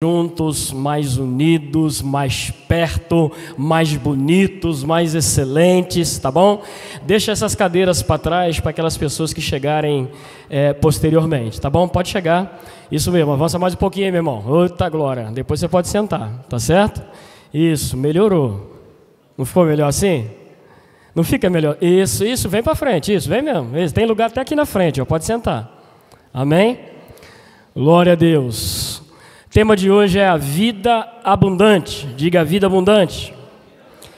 juntos, mais unidos, mais perto, mais bonitos, mais excelentes, tá bom? Deixa essas cadeiras para trás para aquelas pessoas que chegarem posteriormente, tá bom? Pode chegar, isso mesmo, avança mais um pouquinho aí, meu irmão. Eita glória, depois você pode sentar, tá certo? Isso, melhorou. Não ficou melhor assim? Não fica melhor? Isso, vem para frente, isso, vem mesmo. Isso, tem lugar até aqui na frente, ó, pode sentar. Amém? Glória a Deus. O tema de hoje é a vida abundante. Diga, a vida abundante.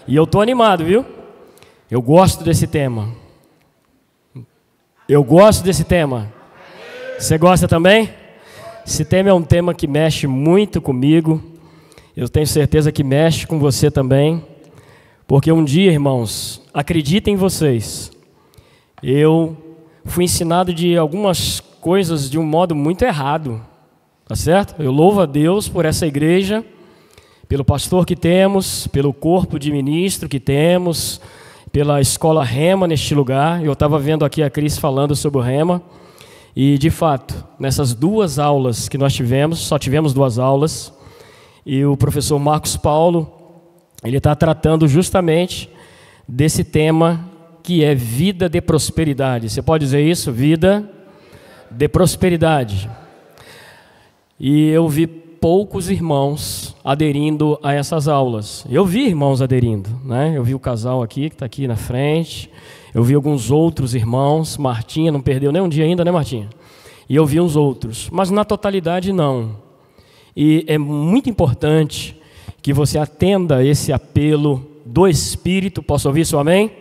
E eu estou animado, viu? Eu gosto desse tema. Você gosta também? Esse tema é um tema que mexe muito comigo. Eu tenho certeza que mexe com você também. Porque um dia, irmãos, acreditem em vocês, eu fui ensinado de algumas coisas de um modo muito errado. Tá certo? Eu louvo a Deus por essa igreja, pelo pastor que temos, pelo corpo de ministro que temos, pela escola Rema neste lugar. Eu estava vendo aqui a Cris falando sobre o Rema. E, de fato, nessas duas aulas que nós tivemos, só tivemos duas aulas, e o professor Marcos Paulo, ele está tratando justamente desse tema que é vida de prosperidade. Você pode dizer isso? Vida de prosperidade. E eu vi poucos irmãos aderindo a essas aulas. Eu vi irmãos aderindo, né? Eu vi o casal aqui, que está aqui na frente. Eu vi alguns outros irmãos. Martinha não perdeu nem um dia ainda, né, Martinha? E eu vi uns outros. Mas na totalidade, não. E é muito importante que você atenda esse apelo do Espírito. Posso ouvir isso, amém?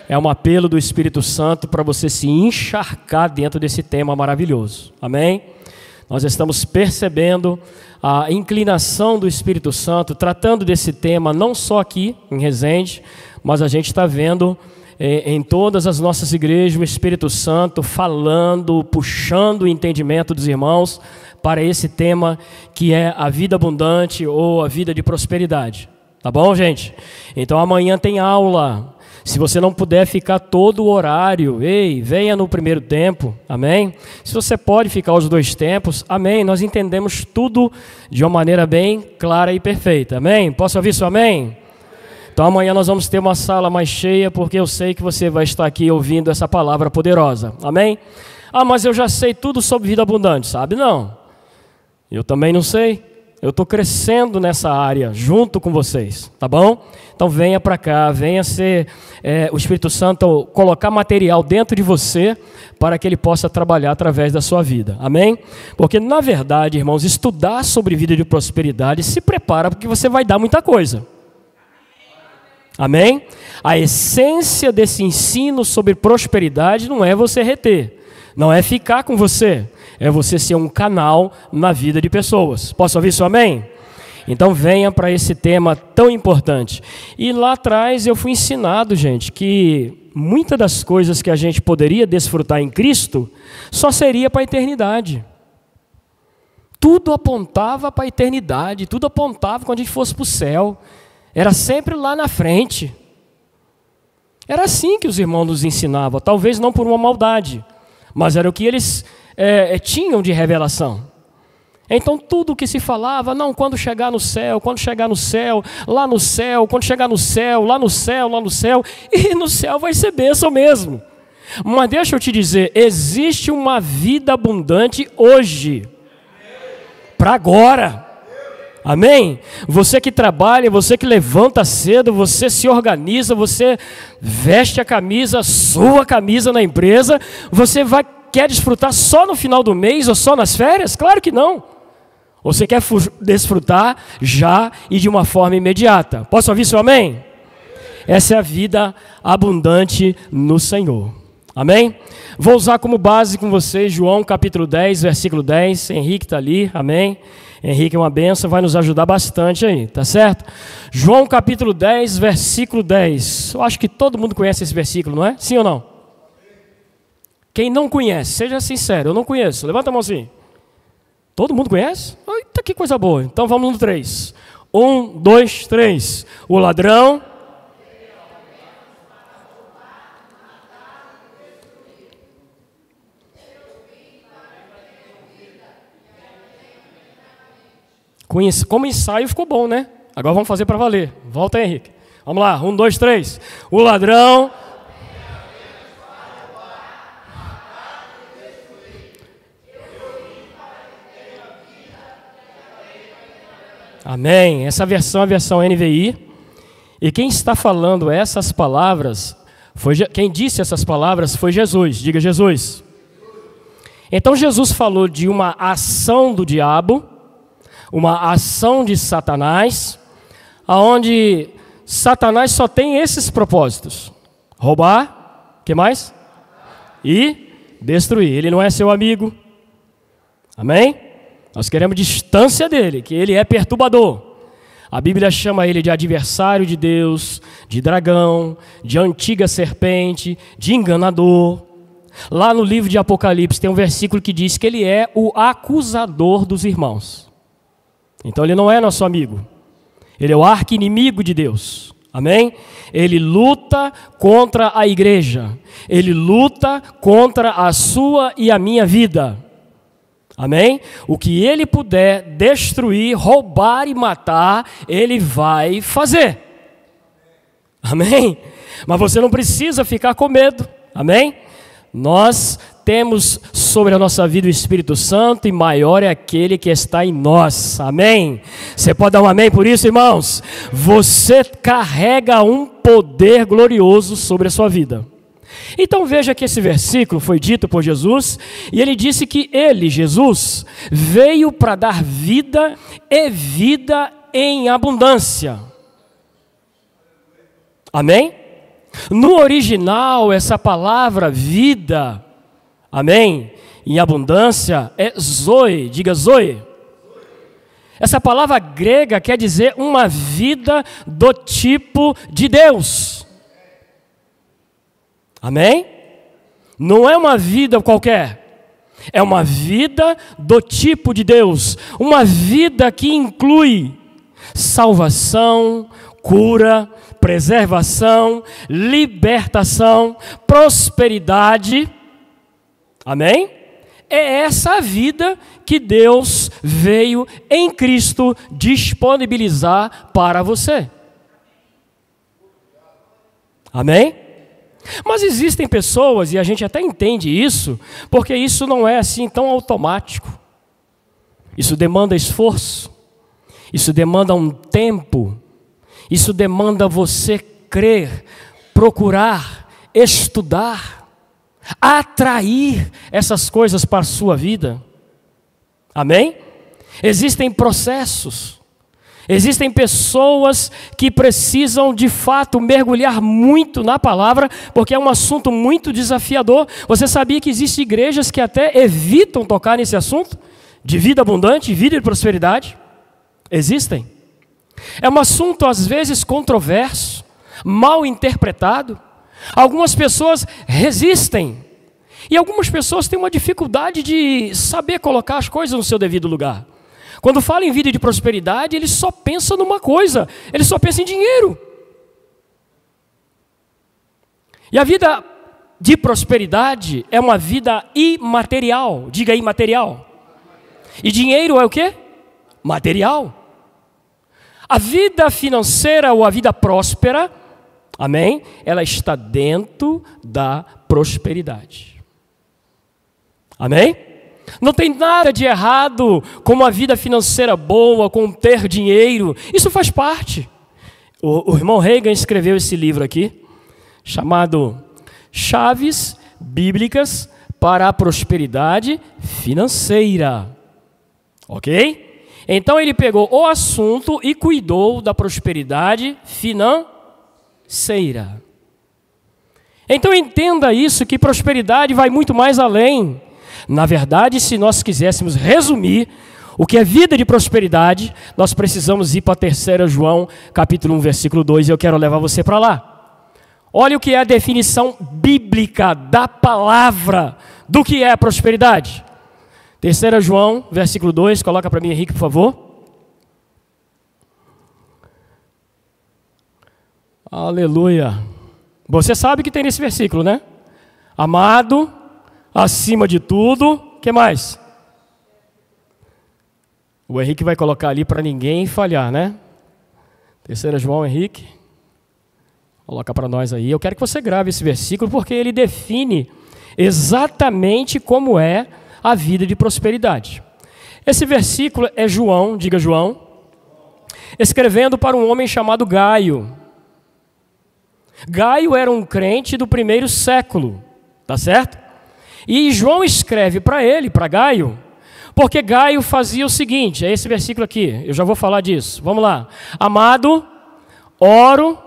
É um apelo do Espírito Santo para você se encharcar dentro desse tema maravilhoso. Amém? Nós estamos percebendo a inclinação do Espírito Santo, tratando desse tema, não só aqui em Resende, mas a gente está vendo em todas as nossas igrejas o Espírito Santo falando, puxando o entendimento dos irmãos para esse tema que é a vida abundante ou a vida de prosperidade. Tá bom, gente? Então amanhã tem aula. Se você não puder ficar todo o horário, venha no primeiro tempo, amém? Se você pode ficar os dois tempos, amém? Nós entendemos tudo de uma maneira bem clara e perfeita, amém? Posso ouvir isso, amém? Então amanhã nós vamos ter uma sala mais cheia, porque eu sei que você vai estar aqui ouvindo essa palavra poderosa, amém? Ah, mas eu já sei tudo sobre vida abundante, sabe? Não. Eu também não sei. Eu estou crescendo nessa área junto com vocês, tá bom? Então venha para cá, venha ser o Espírito Santo colocar material dentro de você para que ele possa trabalhar através da sua vida, amém? Porque na verdade, irmãos, estudar sobre vida de prosperidade se prepara porque você vai dar muita coisa, amém? A essência desse ensino sobre prosperidade não é você reter, não é ficar com você. É você ser um canal na vida de pessoas. Posso ouvir isso, amém? Então venha para esse tema tão importante. E lá atrás eu fui ensinado, gente, que muitas das coisas que a gente poderia desfrutar em Cristo só seria para a eternidade. Tudo apontava para a eternidade, tudo apontava quando a gente fosse para o céu. Era sempre lá na frente. Era assim que os irmãos nos ensinavam, talvez não por uma maldade, mas era o que eles tinham de revelação. Então tudo o que se falava, não, quando chegar no céu, lá no céu, quando chegar no céu, lá no céu, e no céu vai ser bênção mesmo. Mas deixa eu te dizer, existe uma vida abundante hoje, para agora. Amém? Você que trabalha, você que levanta cedo, você se organiza, você veste a camisa, sua camisa na empresa, você quer desfrutar só no final do mês ou só nas férias? Claro que não. Você quer desfrutar já e de uma forma imediata. Posso ouvir seu amém? Essa é a vida abundante no Senhor. Amém? Vou usar como base com vocês João capítulo 10, versículo 10. Henrique está ali, amém? Henrique é uma benção, vai nos ajudar bastante aí, tá certo? João capítulo 10, versículo 10. Eu acho que todo mundo conhece esse versículo, não é? Sim ou não? Quem não conhece, seja sincero, eu não conheço. Levanta a mão assim. Todo mundo conhece? Eita, que coisa boa. Então vamos no 3. 1, 2, 3. O ladrão... Como ensaio ficou bom, né? Agora vamos fazer para valer. Volta aí, Henrique. Vamos lá, 1, 2, 3. O ladrão... Amém. Essa versão é a versão NVI. E quem está falando essas palavras, quem disse essas palavras foi Jesus. Diga Jesus. Então Jesus falou de uma ação do diabo, uma ação de Satanás, aonde Satanás só tem esses propósitos: roubar, o que mais? E destruir. Ele não é seu amigo. Amém? Nós queremos distância dele, que ele é perturbador. A Bíblia chama ele de adversário de Deus, de dragão, de antiga serpente, de enganador. Lá no livro de Apocalipse tem um versículo que diz que ele é o acusador dos irmãos. Então ele não é nosso amigo. Ele é o arqui-inimigo de Deus. Amém? Ele luta contra a igreja. Ele luta contra a sua e a minha vida. Amém? O que ele puder destruir, roubar e matar, ele vai fazer. Amém? Mas você não precisa ficar com medo. Amém? Nós temos sobre a nossa vida o Espírito Santo e maior é aquele que está em nós. Amém? Você pode dar um amém por isso, irmãos? Você carrega um poder glorioso sobre a sua vida. Então veja que esse versículo foi dito por Jesus, e ele disse que ele, Jesus, veio para dar vida e vida em abundância. Amém? No original, essa palavra vida, amém, em abundância, é zoe, diga zoe. Essa palavra grega quer dizer uma vida do tipo de Deus. Amém? Não é uma vida qualquer, é uma vida do tipo de Deus, uma vida que inclui salvação, cura, preservação, libertação, prosperidade. Amém? É essa a vida que Deus veio em Cristo disponibilizar para você. Amém? Mas existem pessoas, e a gente até entende isso, porque isso não é assim tão automático. Isso demanda esforço, isso demanda um tempo, isso demanda você crer, procurar, estudar, atrair essas coisas para a sua vida. Amém? Existem processos. Existem pessoas que precisam de fato mergulhar muito na palavra, porque é um assunto muito desafiador. Você sabia que existem igrejas que até evitam tocar nesse assunto? De vida abundante, vida de prosperidade? Existem. É um assunto às vezes controverso, mal interpretado. Algumas pessoas resistem. E algumas pessoas têm uma dificuldade de saber colocar as coisas no seu devido lugar. Quando fala em vida de prosperidade, ele só pensa numa coisa, ele só pensa em dinheiro. E a vida de prosperidade é uma vida imaterial, diga imaterial. E dinheiro é o quê? Material. A vida financeira ou a vida próspera, amém? Ela está dentro da prosperidade. Amém? Não tem nada de errado com uma vida financeira boa, com ter dinheiro. Isso faz parte. O irmão Reagan escreveu esse livro aqui, chamado Chaves Bíblicas para a Prosperidade Financeira. Ok? Então ele pegou o assunto e cuidou da prosperidade financeira. Então entenda isso, que prosperidade vai muito mais além. Na verdade, se nós quiséssemos resumir o que é vida de prosperidade, nós precisamos ir para 3 João, capítulo 1, versículo 2, e eu quero levar você para lá. Olha o que é a definição bíblica da palavra do que é a prosperidade. 3 João, versículo 2, coloca para mim, Henrique, por favor. Aleluia. Você sabe o que tem nesse versículo, né? Amado, acima de tudo, o que mais? O Henrique vai colocar ali para ninguém falhar, né? 3 João, Henrique. Coloca para nós aí. Eu quero que você grave esse versículo porque ele define exatamente como é a vida de prosperidade. Esse versículo é João, diga João, escrevendo para um homem chamado Gaio. Gaio era um crente do 1º século, tá certo? E João escreve para ele, para Gaio, porque Gaio fazia o seguinte, é esse versículo aqui, eu já vou falar disso, vamos lá. Amado, oro.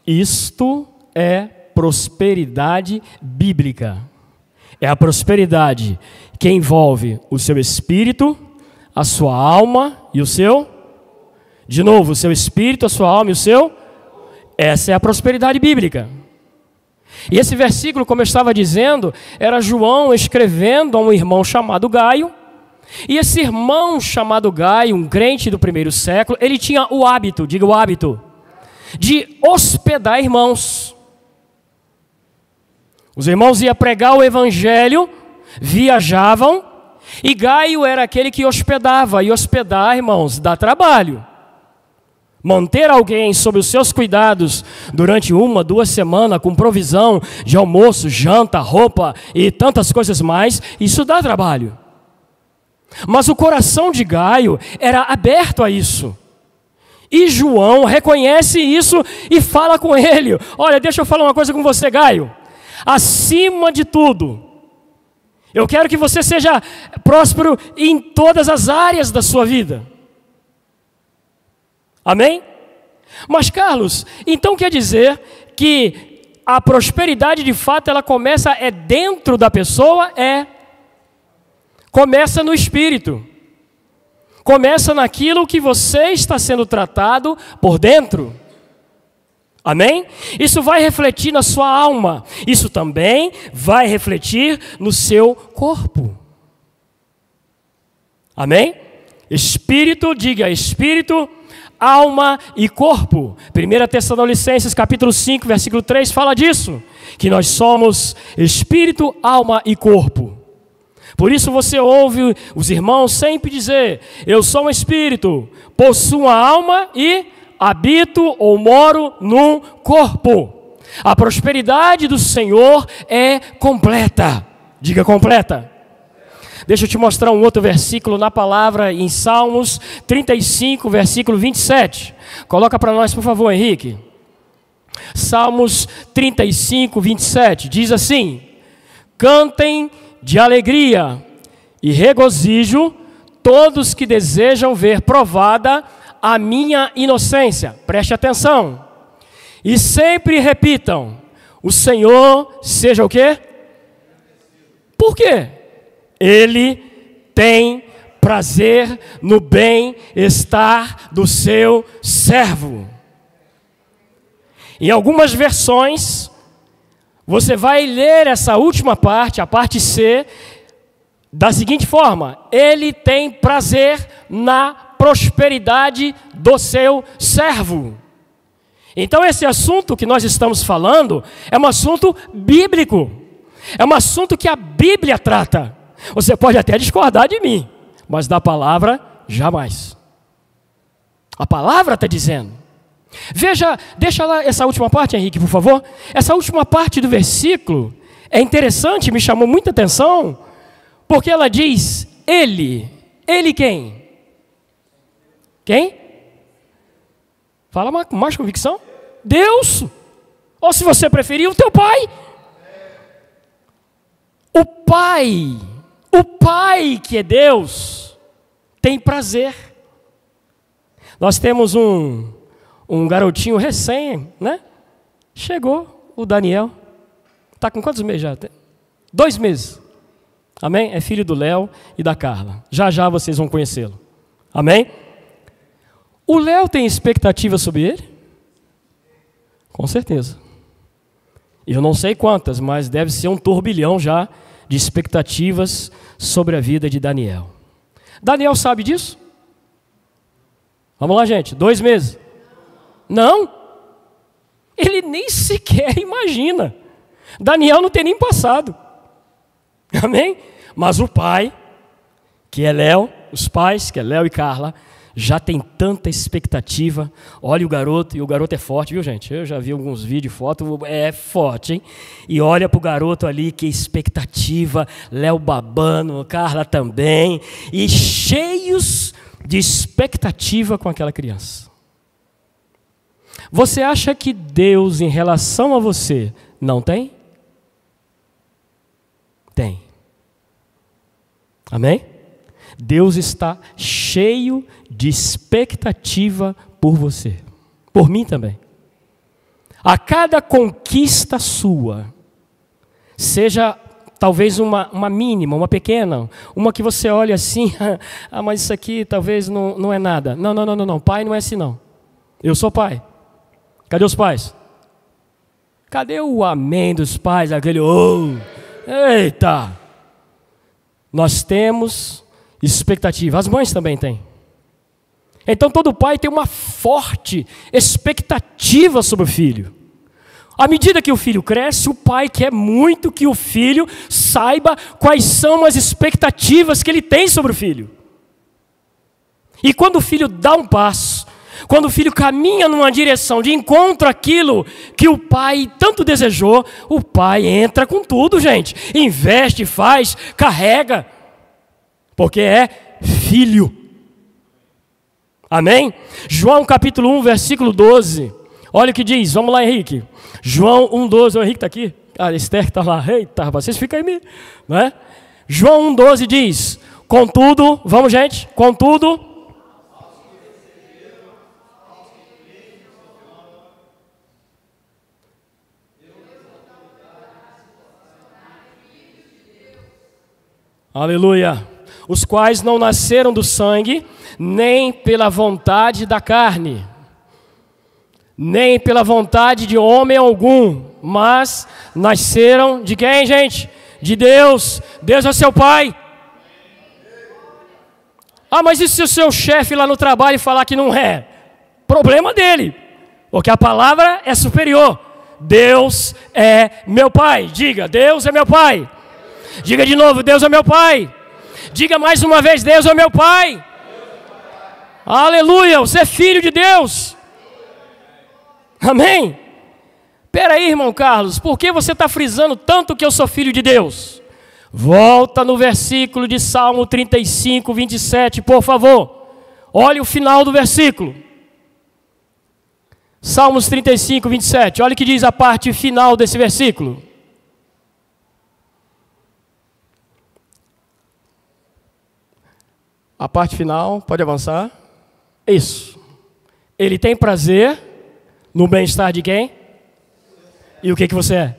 Isto é prosperidade bíblica. É a prosperidade que envolve o seu espírito, a sua alma e o seu... De novo, o seu espírito, a sua alma e o seu... Essa é a prosperidade bíblica. E esse versículo, como eu estava dizendo, era João escrevendo a um irmão chamado Gaio. E esse irmão chamado Gaio, um crente do 1º século, ele tinha o hábito, diga o hábito, de hospedar irmãos. Os irmãos iam pregar o evangelho, viajavam, e Gaio era aquele que hospedava. E hospedar, irmãos, dá trabalho. Manter alguém sob os seus cuidados durante 1, 2 semanas, com provisão de almoço, janta, roupa e tantas coisas mais, isso dá trabalho. Mas o coração de Gaio era aberto a isso. E João reconhece isso e fala com ele: olha, deixa eu falar uma coisa com você, Gaio. Acima de tudo, eu quero que você seja próspero em todas as áreas da sua vida. Amém? Mas Carlos, então quer dizer que a prosperidade de fato ela começa dentro da pessoa? Começa no espírito. Começa naquilo que você está sendo tratado por dentro. Amém? Isso vai refletir na sua alma. Isso também vai refletir no seu corpo. Amém? Espírito, diga espírito, alma e corpo. 1 Tessalonicenses capítulo 5, versículo 3 fala disso. Que nós somos espírito, alma e corpo. Por isso você ouve os irmãos sempre dizer: eu sou um espírito, possuo uma alma e habito ou moro num corpo. A prosperidade do Senhor é completa. Diga completa. Deixa eu te mostrar um outro versículo na palavra em Salmos 35, versículo 27. Coloca para nós, por favor, Henrique. Salmos 35, 27. Diz assim: cantem de alegria e regozijo todos que desejam ver provada a minha inocência. Preste atenção. E sempre repitam: o Senhor seja o quê? Por quê? Ele tem prazer no bem-estar do seu servo. Em algumas versões, você vai ler essa última parte, a parte C, da seguinte forma: ele tem prazer na prosperidade do seu servo. Então esse assunto que nós estamos falando é um assunto bíblico. É um assunto que a Bíblia trata. Você pode até discordar de mim, mas da palavra, jamais. A palavra está dizendo. Veja, deixa lá essa última parte, Henrique, por favor. Essa última parte do versículo é interessante, me chamou muita atenção, porque ela diz: ele quem? Quem? Fala com mais convicção. Deus. Ou se você preferir, o teu pai. O pai que é Deus, tem prazer. Nós temos um garotinho recém, né? Chegou, o Daniel. Está com quantos meses já? 2 meses. Amém? É filho do Léo e da Carla. Já já vocês vão conhecê-lo. Amém? O Léo tem expectativa sobre ele? Com certeza. Eu não sei quantas, mas deve ser um turbilhão já de expectativas sobre a vida de Daniel. Daniel sabe disso? Vamos lá, gente. 2 meses. Não? ele nem sequer imagina. Daniel não tem nem passado. Amém? Mas o pai, que é Léo, os pais, que é Léo e Carla, já tem tanta expectativa. Olha o garoto, e o garoto é forte, viu, gente? Eu já vi alguns vídeos, fotos, é forte, hein? E olha para o garoto ali, que expectativa, Léo babando, Carla também, e cheios de expectativa com aquela criança. Você acha que Deus, em relação a você, não tem? Tem. Amém? Deus está cheio de expectativa por você, por mim também. A cada conquista sua, seja talvez uma mínima, uma pequena, uma que você olha assim, mas isso aqui talvez não é nada. Não, pai não é assim não. Eu sou pai. Cadê os pais? Cadê o amém dos pais? Aquele, eita! Nós temos expectativa, as mães também têm. Então todo pai tem uma forte expectativa sobre o filho. À medida que o filho cresce, o pai quer muito que o filho saiba quais são as expectativas que ele tem sobre o filho. E quando o filho dá um passo, quando o filho caminha numa direção de encontro àquilo que o pai tanto desejou, o pai entra com tudo, gente. Investe, faz, carrega. Porque é filho. Amém? João capítulo 1, versículo 12. Olha o que diz, vamos lá, Henrique. João 1, 12, o Henrique está aqui? A Esther está lá, eita, rapaz, vocês ficam aí, não é? João 1, 12 diz, contudo, vamos gente, contudo, aleluia, os quais não nasceram do sangue, nem pela vontade da carne, nem pela vontade de homem algum, mas nasceram de quem, gente? De Deus. Deus é seu pai. Mas e se o seu chefe lá no trabalho falar que não é? Problema dele, porque a palavra é superior. Deus é meu pai. Diga, Deus é meu pai. Diga de novo, Deus é meu pai. Diga mais uma vez, Deus é meu pai. Aleluia, você é filho de Deus. Amém? Espera aí, irmão Carlos, por que você está frisando tanto que eu sou filho de Deus? Volta no versículo de Salmo 35, 27, por favor. Olha o final do versículo. Salmos 35, 27, olha o que diz a parte final desse versículo. A parte final, pode avançar. Isso. Ele tem prazer no bem-estar de quem? E o que você é?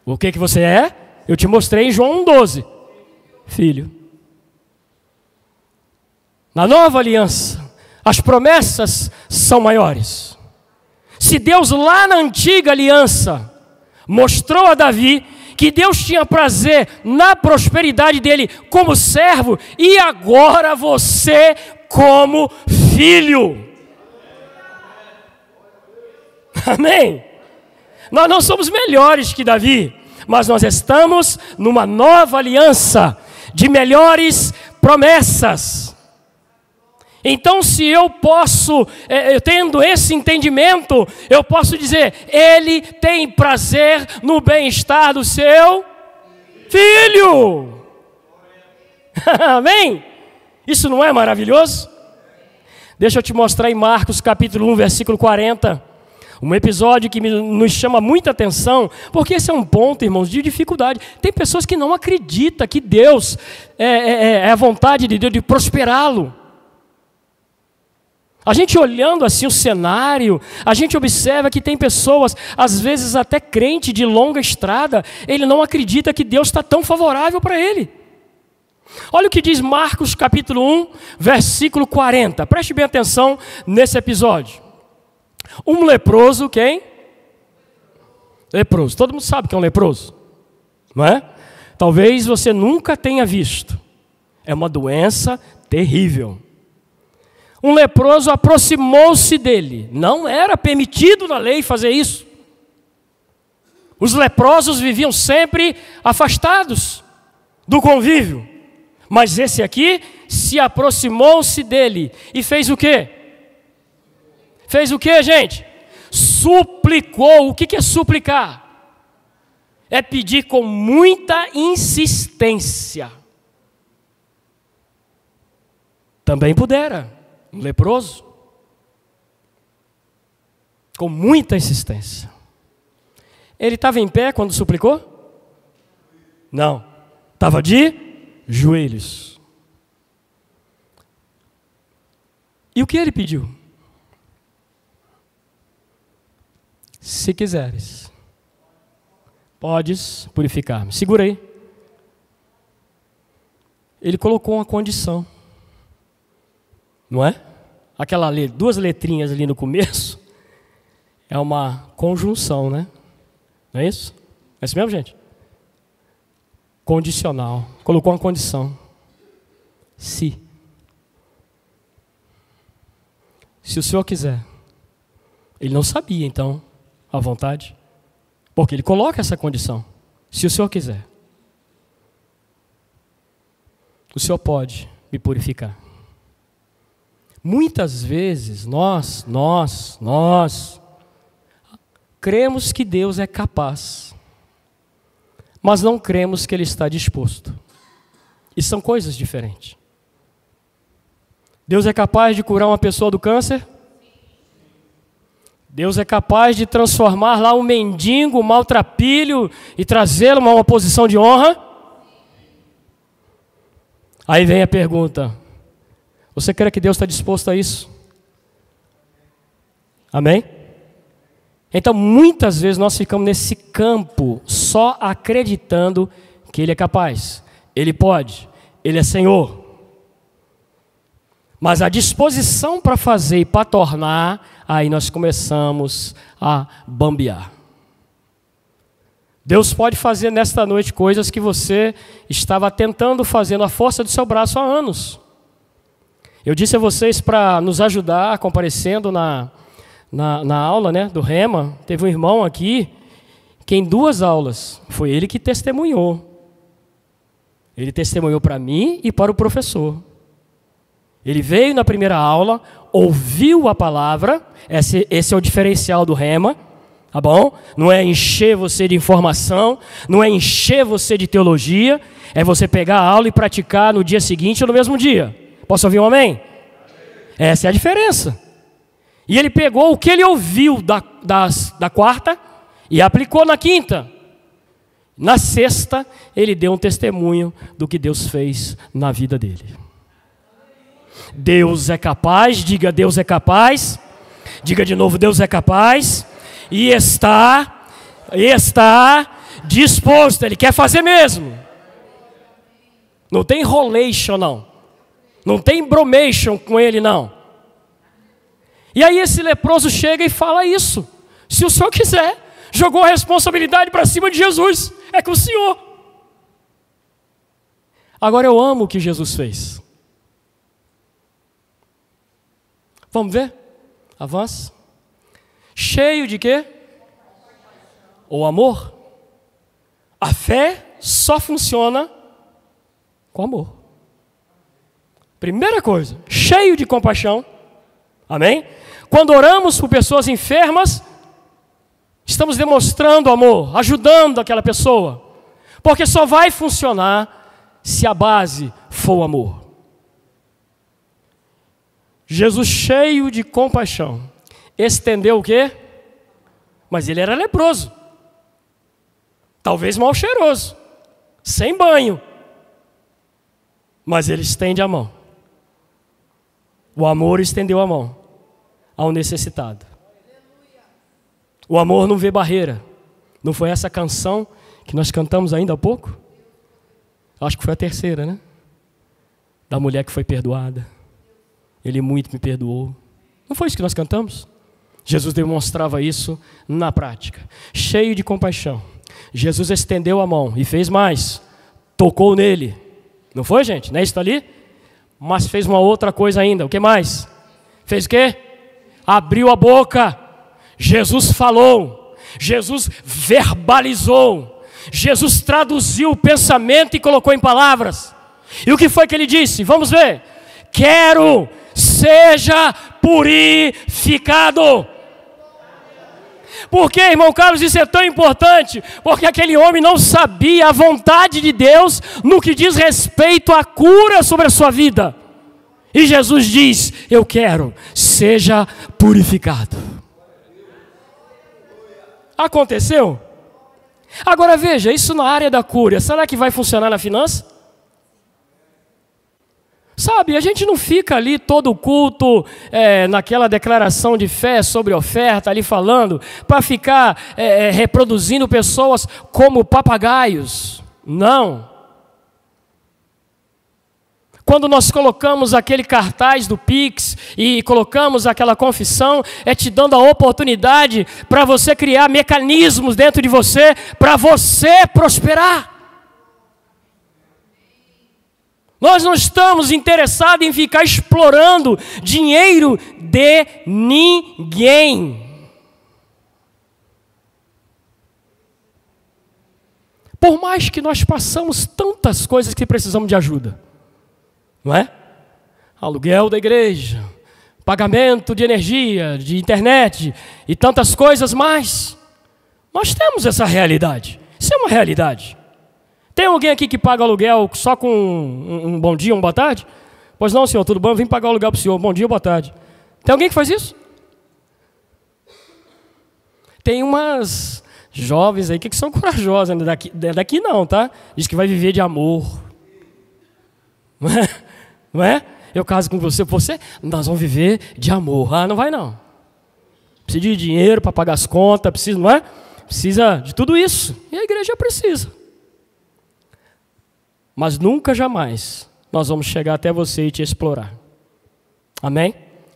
O que você é? Eu te mostrei em João 1,12. Filho. Na nova aliança, as promessas são maiores. Se Deus lá na antiga aliança mostrou a Davi que Deus tinha prazer na prosperidade dele como servo, e agora você como filho. Amém? Nós não somos melhores que Davi, mas nós estamos numa nova aliança de melhores promessas. Então, se eu posso, eu tendo esse entendimento, eu posso dizer, Ele tem prazer no bem-estar do seu filho. Amém? Isso não é maravilhoso? Deixa eu te mostrar em Marcos capítulo 1, versículo 40. Um episódio que nos chama muita atenção, porque esse é um ponto, irmãos, de dificuldade. Tem pessoas que não acreditam que Deus é a vontade de Deus de prosperá-lo. A gente olhando assim o cenário, a gente observa que tem pessoas, às vezes até crente de longa estrada, ele não acredita que Deus está tão favorável para ele. Olha o que diz Marcos capítulo 1, versículo 40. Preste bem atenção nesse episódio. Um leproso, quem? Leproso. Todo mundo sabe que é um leproso, não é? Talvez você nunca tenha visto. É uma doença terrível. Um leproso aproximou-se dele. Não era permitido na lei fazer isso. Os leprosos viviam sempre afastados do convívio. Mas esse aqui se aproximou-se dele e fez o quê? Fez o quê, gente? Suplicou. O que é suplicar? É pedir com muita insistência. Também pudera um leproso, com muita insistência. Ele estava em pé quando suplicou? Não. Estava de joelhos. E o que ele pediu? Se quiseres, podes purificar-me. Segura aí. Ele colocou uma condição. Não é? Duas letrinhas ali no começo é uma conjunção, né? Não é isso? É isso mesmo, gente? Condicional. Colocou uma condição. Se o Senhor quiser. Ele não sabia, então, à vontade. Porque ele coloca essa condição. Se o Senhor quiser. O Senhor pode me purificar. Muitas vezes nós cremos que Deus é capaz, mas não cremos que Ele está disposto. E são coisas diferentes. Deus é capaz de curar uma pessoa do câncer? Deus é capaz de transformar lá um mendigo, um maltrapilho e trazê-lo a uma posição de honra? Aí vem a pergunta: você crê que Deus está disposto a isso? Amém? Então, muitas vezes nós ficamos nesse campo só acreditando que Ele é capaz, Ele pode, Ele é Senhor. Mas a disposição para fazer e para tornar, aí nós começamos a bambear. Deus pode fazer nesta noite coisas que você estava tentando fazer na força do seu braço há anos. Eu disse a vocês para nos ajudar, comparecendo na aula, né, do Rema, teve um irmão aqui, que em 2 aulas, foi ele que testemunhou. Ele testemunhou para mim e para o professor. Ele veio na primeira aula, ouviu a palavra, esse é o diferencial do Rema, tá bom? Não é encher você de informação, não é encher você de teologia, é você pegar a aula e praticar no dia seguinte ou no mesmo dia. Posso ouvir um amém? Essa é a diferença. E ele pegou o que ele ouviu da quarta e aplicou na quinta. Na sexta, ele deu um testemunho do que Deus fez na vida dele. Deus é capaz, diga Deus é capaz. Diga de novo, Deus é capaz. E está disposto, Ele quer fazer mesmo. Não tem enrolation não. Não tem bromation com Ele não. E aí esse leproso chega e fala isso. Se o Senhor quiser, jogou a responsabilidade para cima de Jesus. É com o Senhor. Agora eu amo o que Jesus fez. Vamos ver? Avança. Cheio de quê? O amor. A fé só funciona com amor. Primeira coisa, cheio de compaixão. Amém? Quando oramos por pessoas enfermas, estamos demonstrando amor, ajudando aquela pessoa. Porque só vai funcionar se a base for o amor. Jesus, cheio de compaixão, estendeu o quê? Mas ele era leproso. Talvez mal cheiroso, sem banho. Mas ele estende a mão. O amor estendeu a mão ao necessitado. O amor não vê barreira. Não foi essa canção que nós cantamos ainda há pouco? Acho que foi a terceira, né? Da mulher que foi perdoada. Ele muito me perdoou. Não foi isso que nós cantamos? Jesus demonstrava isso na prática. Cheio de compaixão. Jesus estendeu a mão e fez mais. Tocou nele. Não foi, gente? Não é isso que está ali? Mas fez uma outra coisa ainda. O que mais? Fez o quê? Abriu a boca. Jesus falou. Jesus verbalizou. Jesus traduziu o pensamento e colocou em palavras. E o que foi que ele disse? Vamos ver. Quero, seja purificado. Por que, irmão Carlos, isso é tão importante? Porque aquele homem não sabia a vontade de Deus no que diz respeito à cura sobre a sua vida. E Jesus diz, eu quero, seja purificado. Aconteceu? Agora veja, isso na área da cura, será que vai funcionar na finança? Sabe, a gente não fica ali todo o culto, naquela declaração de fé sobre oferta, ali falando, para ficar reproduzindo pessoas como papagaios. Não. Quando nós colocamos aquele cartaz do Pix e colocamos aquela confissão, é te dando a oportunidade para você criar mecanismos dentro de você, para você prosperar. Nós não estamos interessados em ficar explorando dinheiro de ninguém. Por mais que nós passamos tantas coisas que precisamos de ajuda, não é? Aluguel da igreja, pagamento de energia, de internet e tantas coisas mais. Nós temos essa realidade. Isso é uma realidade. Tem alguém aqui que paga aluguel só com um bom dia, uma boa tarde? Pois não, senhor, tudo bom? Eu vim pagar o aluguel para o senhor, bom dia, boa tarde. Tem alguém que faz isso? Tem umas jovens aí que são corajosas, daqui não, tá? Diz que vai viver de amor. Não é? Eu caso com você, nós vamos viver de amor. Ah, não vai não. Precisa de dinheiro para pagar as contas, precisa, não é? Precisa de tudo isso. E a igreja precisa. Mas nunca, jamais, nós vamos chegar até você e te explorar. Amém?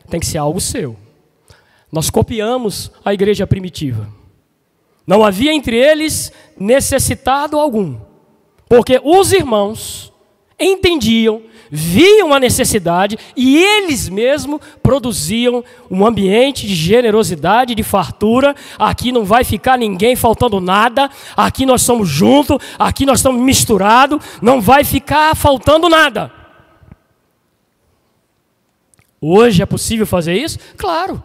Tem que ser algo seu. Nós copiamos a igreja primitiva. Não havia entre eles necessitado algum. Porque os irmãos entendiam, viam a necessidade e eles mesmos produziam um ambiente de generosidade, de fartura. Aqui não vai ficar ninguém faltando nada, aqui nós somos juntos, aqui nós estamos misturados, não vai ficar faltando nada. Hoje é possível fazer isso? Claro.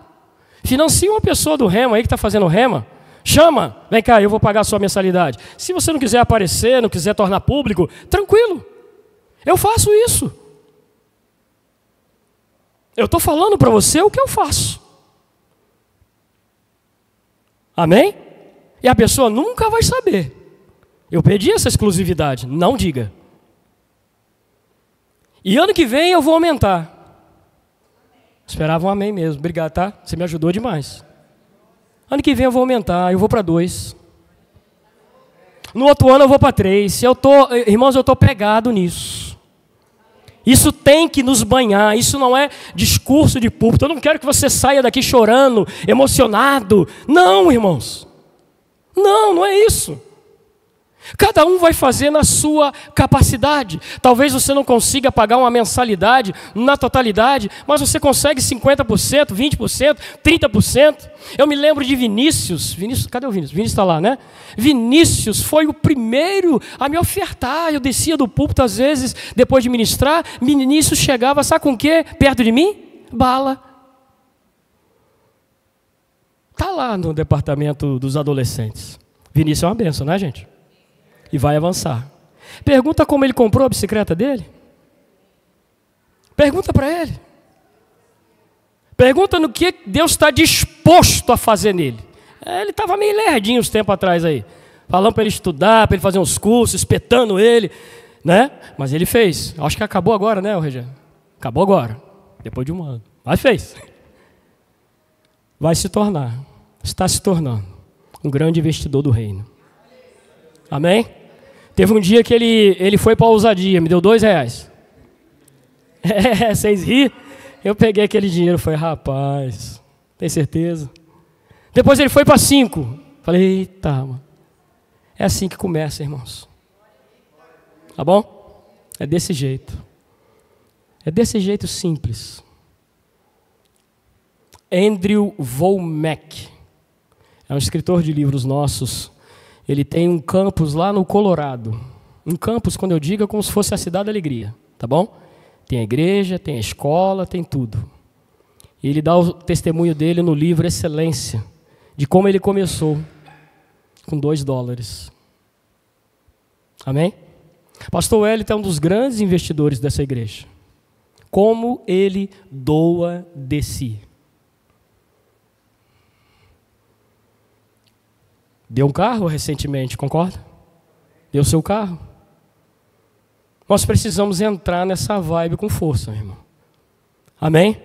Financia uma pessoa do Rema aí que está fazendo Rema. Chama, vem cá, eu vou pagar a sua mensalidade. Se você não quiser aparecer, não quiser tornar público, tranquilo. Eu faço isso. Eu estou falando para você o que eu faço. Amém? E a pessoa nunca vai saber. Eu pedi essa exclusividade, não diga. E ano que vem eu vou aumentar. Esperava um amém mesmo. Obrigado, tá? Você me ajudou demais. Ano que vem eu vou aumentar, eu vou para 2. No outro ano eu vou para 3. Irmãos, eu estou pegado nisso. Isso tem que nos banhar, isso não é discurso de púlpito. Eu não quero que você saia daqui chorando, emocionado. Não, irmãos. Não é isso. Cada um vai fazer na sua capacidade. Talvez você não consiga pagar uma mensalidade na totalidade, mas você consegue 50%, 20%, 30%. Eu me lembro de Vinícius, cadê o Vinícius? Vinícius está lá, né? Vinícius foi o primeiro a me ofertar. Eu descia do púlpito às vezes, depois de ministrar, Vinícius chegava, sabe com o quê? Perto de mim? Bala. Está lá no departamento dos adolescentes. Vinícius é uma bênção, né, gente? E vai avançar. Pergunta como ele comprou a bicicleta dele. Pergunta para ele. Pergunta no que Deus está disposto a fazer nele. Ele estava meio lerdinho uns tempos atrás aí. Falando para ele estudar, para ele fazer uns cursos, espetando ele, né? Mas ele fez. Acho que acabou agora, né, Regiane? Acabou agora. Depois de um ano. Mas fez. Vai se tornar. Está se tornando um grande investidor do reino. Amém? Teve um dia que ele foi para a ousadia, me deu R$2. Vocês ri? Eu peguei aquele dinheiro, falei, rapaz, tem certeza? Depois ele foi para 5. Falei, eita, mano. É assim que começa, irmãos. Tá bom? É desse jeito. É desse jeito simples. Andrew Wommack. É um escritor de livros nossos. Ele tem um campus lá no Colorado. Um campus, quando eu digo, é como se fosse a Cidade da Alegria, tá bom? Tem a igreja, tem a escola, tem tudo. E ele dá o testemunho dele no livro Excelência, de como ele começou com $2. Amém? Pastor Wellington é um dos grandes investidores dessa igreja. Como ele doa de si. Deu um carro recentemente, concorda? Deu seu carro. Nós precisamos entrar nessa vibe com força, meu irmão. Amém?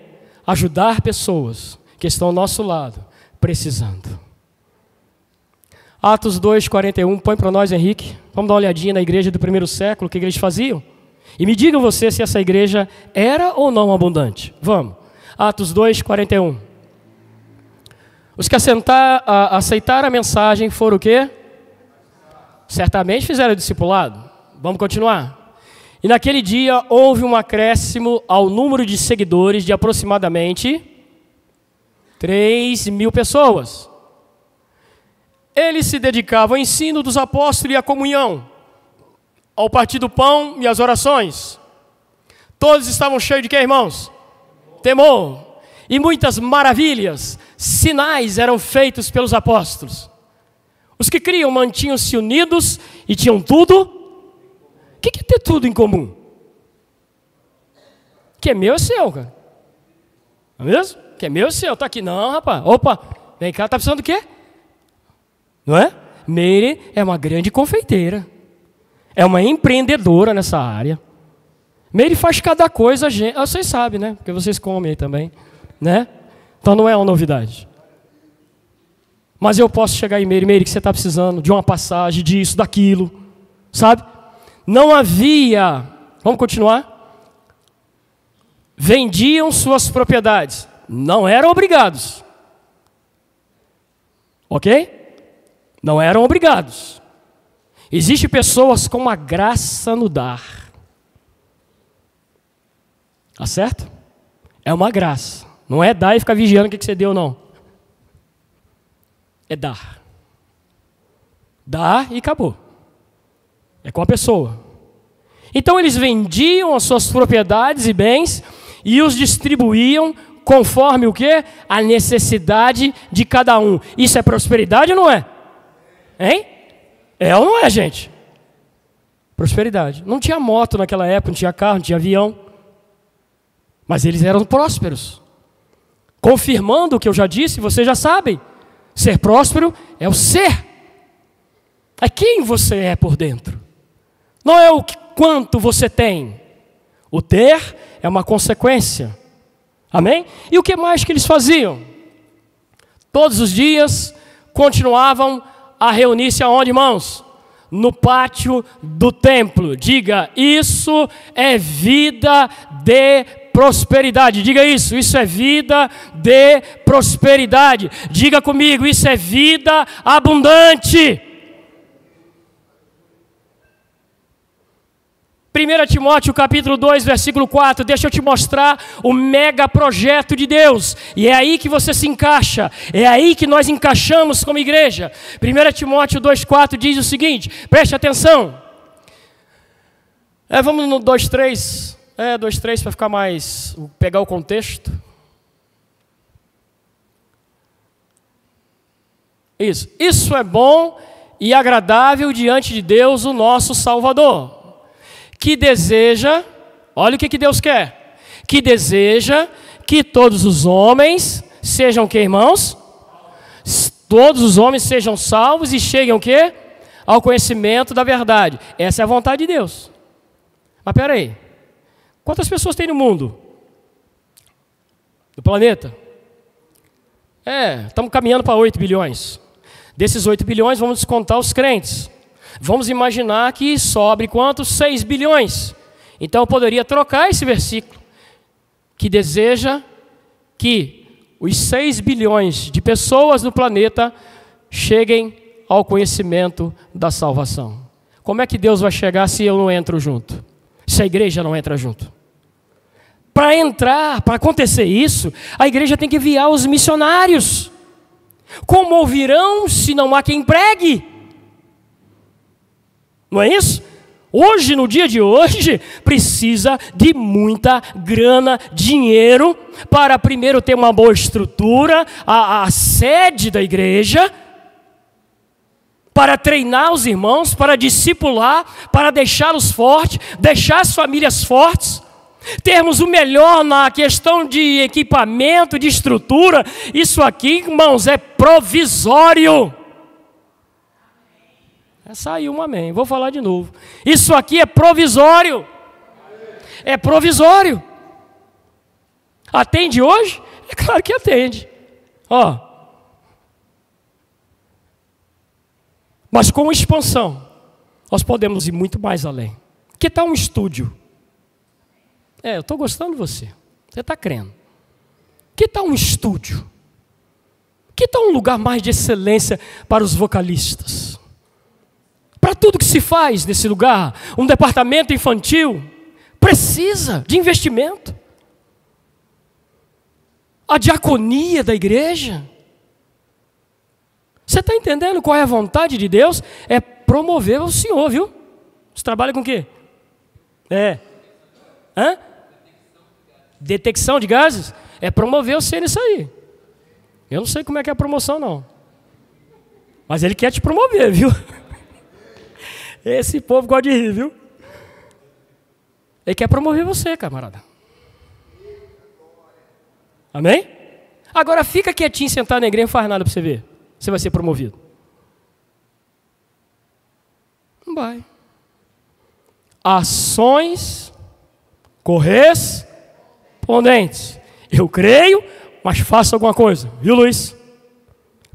Ajudar pessoas que estão ao nosso lado, precisando. Atos 2:41, põe para nós, Henrique. Vamos dar uma olhadinha na igreja do primeiro século, o que eles faziam. E me digam você se essa igreja era ou não abundante. Vamos. Atos 2:41. Os que aceitaram a mensagem foram o quê? Certamente fizeram discipulado. Vamos continuar. E naquele dia houve um acréscimo ao número de seguidores de aproximadamente 3.000 pessoas. Eles se dedicavam ao ensino dos apóstolos e à comunhão, ao partir do pão e às orações. Todos estavam cheios de quê, irmãos? Temor. E muitas maravilhas, sinais eram feitos pelos apóstolos. Os que criam mantinham-se unidos e tinham tudo. O que é ter tudo em comum? Que é meu é seu, cara. Não é mesmo? Que é meu é seu. Está aqui, não, rapaz. Opa, vem cá, está precisando do quê? Não é? Meire é uma grande confeiteira. É uma empreendedora nessa área. Meire faz cada coisa, gente. Vocês sabem, né? Porque vocês comem aí também. Né? Então não é uma novidade. Mas eu posso chegar em Meire, que você está precisando de uma passagem, disso, daquilo. Sabe? Não havia. Vamos continuar? Vendiam suas propriedades. Não eram obrigados. Ok? Não eram obrigados. Existem pessoas com uma graça no dar. Tá certo? É uma graça. Não é dar e ficar vigiando o que você deu, não. É dar. Dar e acabou. É com a pessoa. Então eles vendiam as suas propriedades e bens e os distribuíam conforme o quê? A necessidade de cada um. Isso é prosperidade ou não é? Hein? É ou não é, gente? Prosperidade. Não tinha moto naquela época, não tinha carro, não tinha avião. Mas eles eram prósperos. Confirmando o que eu já disse, vocês já sabem. Ser próspero é o ser. É quem você é por dentro. Não é o quanto você tem. O ter é uma consequência. Amém? E o que mais que eles faziam? Todos os dias continuavam a reunir-se aonde, irmãos? No pátio do templo. Diga, isso é vida de prosperidade. Diga isso, isso é vida de prosperidade. Diga comigo, isso é vida abundante. 1 Timóteo capítulo 2, versículo 4, deixa eu te mostrar o mega projeto de Deus. E é aí que você se encaixa, é aí que nós encaixamos como igreja. 1 Timóteo 2,4 diz o seguinte, preste atenção. Vamos no 2,3, 2,3 para ficar mais, pegar o contexto. Isso é bom e agradável diante de Deus, o nosso Salvador. Que deseja, olha o que Deus quer, que deseja que todos os homens sejam o que, irmãos? Todos os homens sejam salvos e cheguem ao que? Ao conhecimento da verdade. Essa é a vontade de Deus. Mas espera aí, quantas pessoas tem no mundo? No planeta? Estamos caminhando para 8 bilhões. Desses 8 bilhões, vamos descontar os crentes. Vamos imaginar que sobre quantos? 6 bilhões. Então eu poderia trocar esse versículo, que deseja que os 6 bilhões de pessoas no planeta cheguem ao conhecimento da salvação. Como é que Deus vai chegar se eu não entro junto? Se a igreja não entra junto? Para acontecer isso, a igreja tem que enviar os missionários. Como ouvirão se não há quem pregue? Não é isso? Hoje, no dia de hoje, precisa de muita grana, dinheiro, para primeiro ter uma boa estrutura, a sede da igreja, para treinar os irmãos, para discipular, para deixá-los fortes, deixar as famílias fortes, termos o melhor na questão de equipamento, de estrutura. Isso aqui, irmãos, é provisório. Saiu um amém. Vou falar de novo. Isso aqui é provisório. É provisório. Atende hoje? É claro que atende. Ó. Mas com expansão, nós podemos ir muito mais além. Que tal um estúdio? Eu estou gostando de você. Você está crendo. Que tal um estúdio? Que tal um lugar mais de excelência para os vocalistas? Para tudo que se faz nesse lugar, um departamento infantil precisa de investimento. A diaconia da igreja. Você está entendendo qual é a vontade de Deus? É promover o Senhor, viu? Você trabalha com o quê? Detecção de gases? É promover você nisso aí. Eu não sei como é que é a promoção, não. Mas Ele quer te promover, viu? Esse povo gosta de rir, viu? Ele quer promover você, camarada. Amém? Agora fica quietinho, sentado na igreja, não faz nada para você ver. Você vai ser promovido. Não vai. Ações correspondentes. Eu creio, mas faça alguma coisa. Viu, Luiz?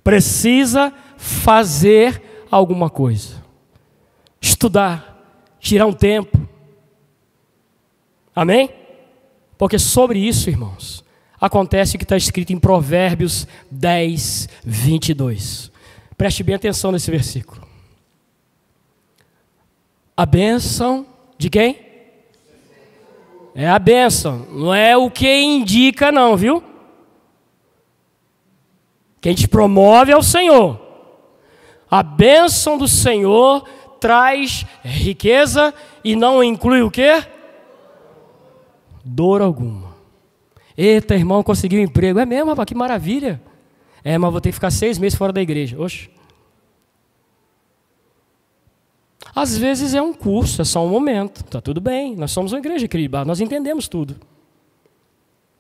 Precisa fazer alguma coisa. Estudar, tirar um tempo. Amém? Porque sobre isso, irmãos, acontece o que está escrito em Provérbios 10, 22. Preste bem atenção nesse versículo. A bênção de quem? É a bênção, não é o que indica não, viu? Quem te promove é o Senhor. A bênção do Senhor traz riqueza e não inclui o quê? Dor alguma. Eita, irmão, conseguiu um emprego. É mesmo, rapaz, que maravilha. Mas vou ter que ficar 6 meses fora da igreja. Oxe. Às vezes é um curso, é só um momento. Tá tudo bem, nós somos uma igreja, querido, nós entendemos tudo.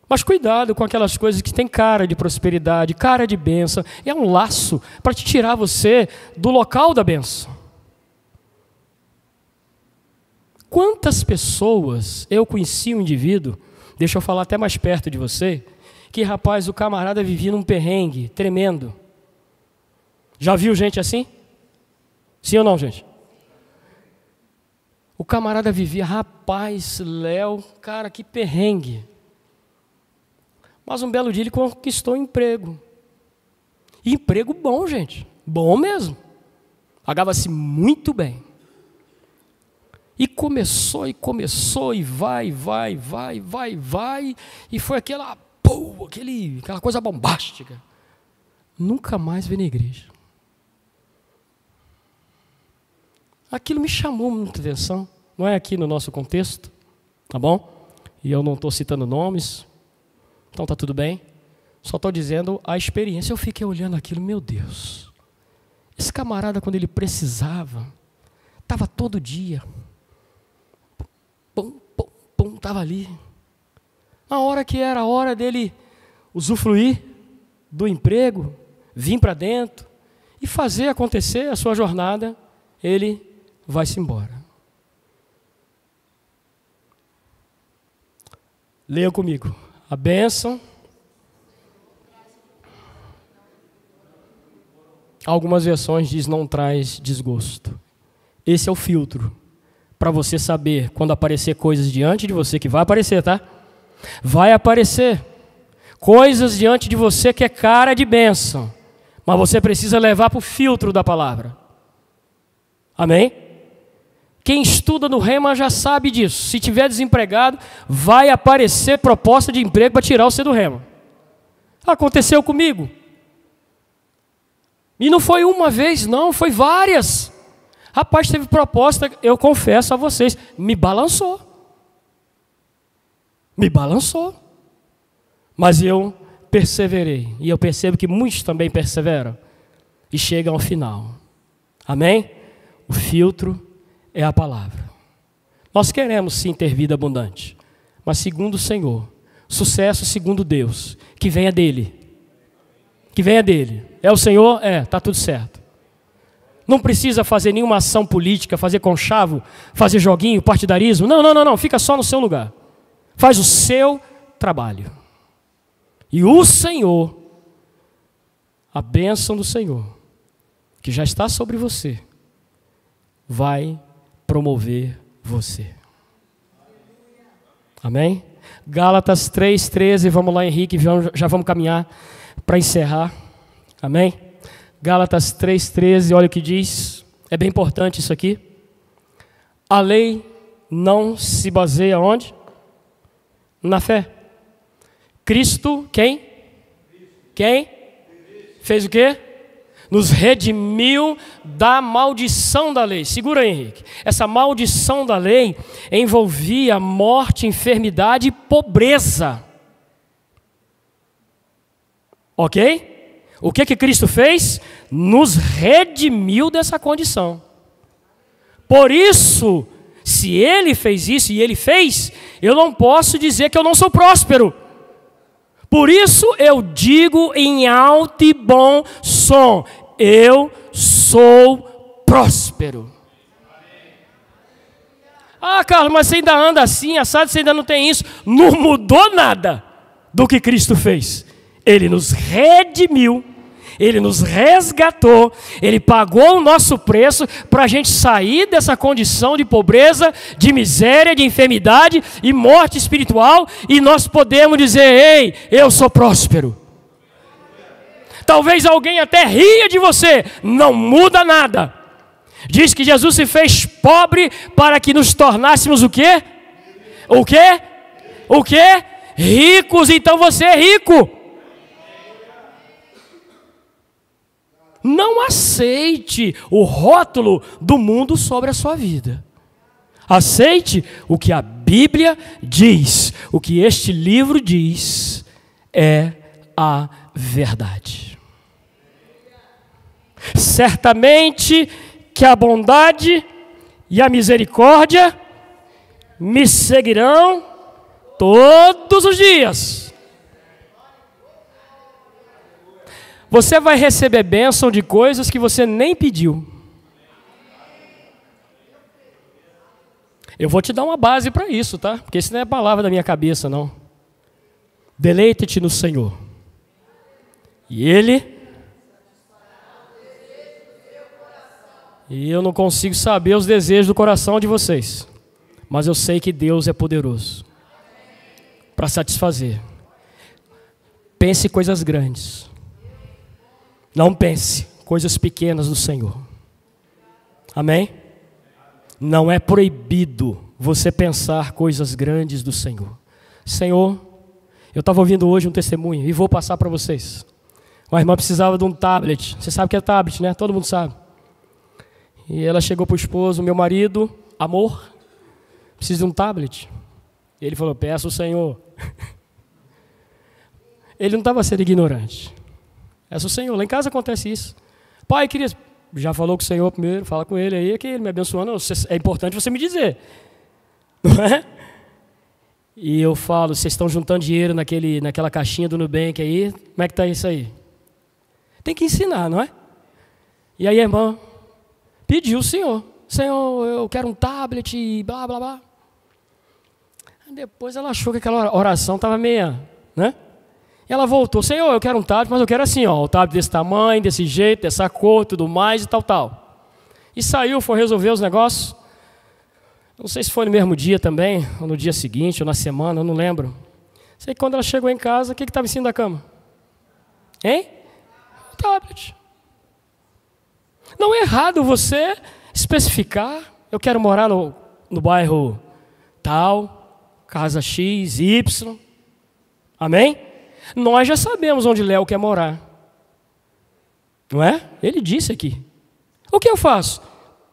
Mas cuidado com aquelas coisas que tem cara de prosperidade, cara de bênção. É um laço para te tirar você do local da bênção. Quantas pessoas eu conheci um indivíduo, deixa eu falar até mais perto de você, que rapaz, o camarada vivia num perrengue tremendo. Já viu gente assim? Sim ou não, gente? O camarada vivia, rapaz, Léo, cara, que perrengue. Mas um belo dia ele conquistou um emprego. E emprego bom, gente. Bom mesmo. Pagava-se muito bem. E começou, e vai. E foi aquela coisa bombástica. Nunca mais veio na igreja. Aquilo me chamou muita atenção. Não é aqui no nosso contexto, tá bom? E eu não estou citando nomes. Então tá tudo bem. Só estou dizendo a experiência. Eu fiquei olhando aquilo, meu Deus. Esse camarada, quando ele precisava, estava todo dia. Estava ali. Na hora que era a hora dele usufruir do emprego, vir para dentro e fazer acontecer a sua jornada, ele vai-se embora. Leia comigo. A bênção. Algumas versões diz não traz desgosto. Esse é o filtro para você saber quando aparecer coisas diante de você, que vai aparecer, tá? Vai aparecer coisas diante de você que é cara de bênção, mas você precisa levar para o filtro da palavra. Amém? Quem estuda no Rema já sabe disso. Se tiver desempregado, vai aparecer proposta de emprego para tirar você do Rema. Aconteceu comigo. E não foi uma vez, não, foi várias. Rapaz, teve proposta, eu confesso a vocês, me balançou. Me balançou. Mas eu perseverei. E eu percebo que muitos também perseveram. E chegam ao final. Amém? O filtro é a palavra. Nós queremos sim ter vida abundante. Mas segundo o Senhor. Sucesso segundo Deus. Que venha dEle. Que venha dEle. É o Senhor? É, está tudo certo. Não precisa fazer nenhuma ação política, fazer conchavo, fazer joguinho, partidarismo. Não. Fica só no seu lugar. Faz o seu trabalho. E o Senhor, a bênção do Senhor, que já está sobre você, vai promover você. Amém? Gálatas 3:13, vamos lá, Henrique, já vamos caminhar para encerrar. Amém? Gálatas 3:13, olha o que diz, é bem importante isso aqui. A lei não se baseia onde? Na fé. Cristo, quem? Quem? Fez o quê? Nos redimiu da maldição da lei. Segura aí, Henrique. Essa maldição da lei envolvia morte, enfermidade e pobreza. Ok? O que Cristo fez? Nos redimiu dessa condição. Por isso, se Ele fez isso e Ele fez, eu não posso dizer que eu não sou próspero. Por isso eu digo em alto e bom som, eu sou próspero. Ah, Carlos, mas você ainda anda assim, assado, você ainda não tem isso. Não mudou nada do que Cristo fez. Ele nos redimiu, Ele nos resgatou, Ele pagou o nosso preço para a gente sair dessa condição de pobreza, de miséria, de enfermidade e morte espiritual, e nós podemos dizer, ei, eu sou próspero. Talvez alguém até ria de você, não muda nada. Diz que Jesus se fez pobre para que nos tornássemos o quê? O quê? O quê? Ricos, então você é rico. Não aceite o rótulo do mundo sobre a sua vida. Aceite o que a Bíblia diz. O que este livro diz é a verdade. Certamente que a bondade e a misericórdia me seguirão todos os dias. Você vai receber bênção de coisas que você nem pediu. Eu vou te dar uma base para isso, tá? Porque isso não é palavra da minha cabeça, não. Deleite-te no Senhor. E Ele... E eu não consigo saber os desejos do coração de vocês. Mas eu sei que Deus é poderoso para satisfazer. Pense coisas grandes. Não pense coisas pequenas do Senhor. Amém? Não é proibido você pensar coisas grandes do Senhor. Senhor, eu estava ouvindo hoje um testemunho e vou passar para vocês. Uma irmã precisava de um tablet. Você sabe o que é tablet, né? Todo mundo sabe. E ela chegou para o esposo, meu marido, amor, preciso de um tablet. E ele falou, peça ao Senhor. Ele não estava sendo ignorante. Peça ao Senhor, lá em casa acontece isso. Pai, queria... Já falou com o Senhor primeiro, fala com Ele aí, que Ele me abençoando. É importante você me dizer. Não é? E eu falo, vocês estão juntando dinheiro naquela caixinha do Nubank aí, como é que está isso aí? Tem que ensinar, não é? E aí a irmã pediu o Senhor, eu quero um tablet e blá, blá, blá. Depois ela achou que aquela oração estava meia, né? E ela voltou, Senhor, eu quero um tablet, mas eu quero assim, ó, o tablet desse tamanho, desse jeito, dessa cor, tudo mais e tal. E saiu, foi resolver os negócios. Não sei se foi no mesmo dia também, ou no dia seguinte, ou na semana, eu não lembro. Sei que quando ela chegou em casa, o que estava em cima da cama? Hein? O tablet. Não é errado você especificar, Eu quero morar no bairro tal, casa X, Y. Amém? Nós já sabemos onde Léo quer morar. Não é? Ele disse aqui. O que eu faço?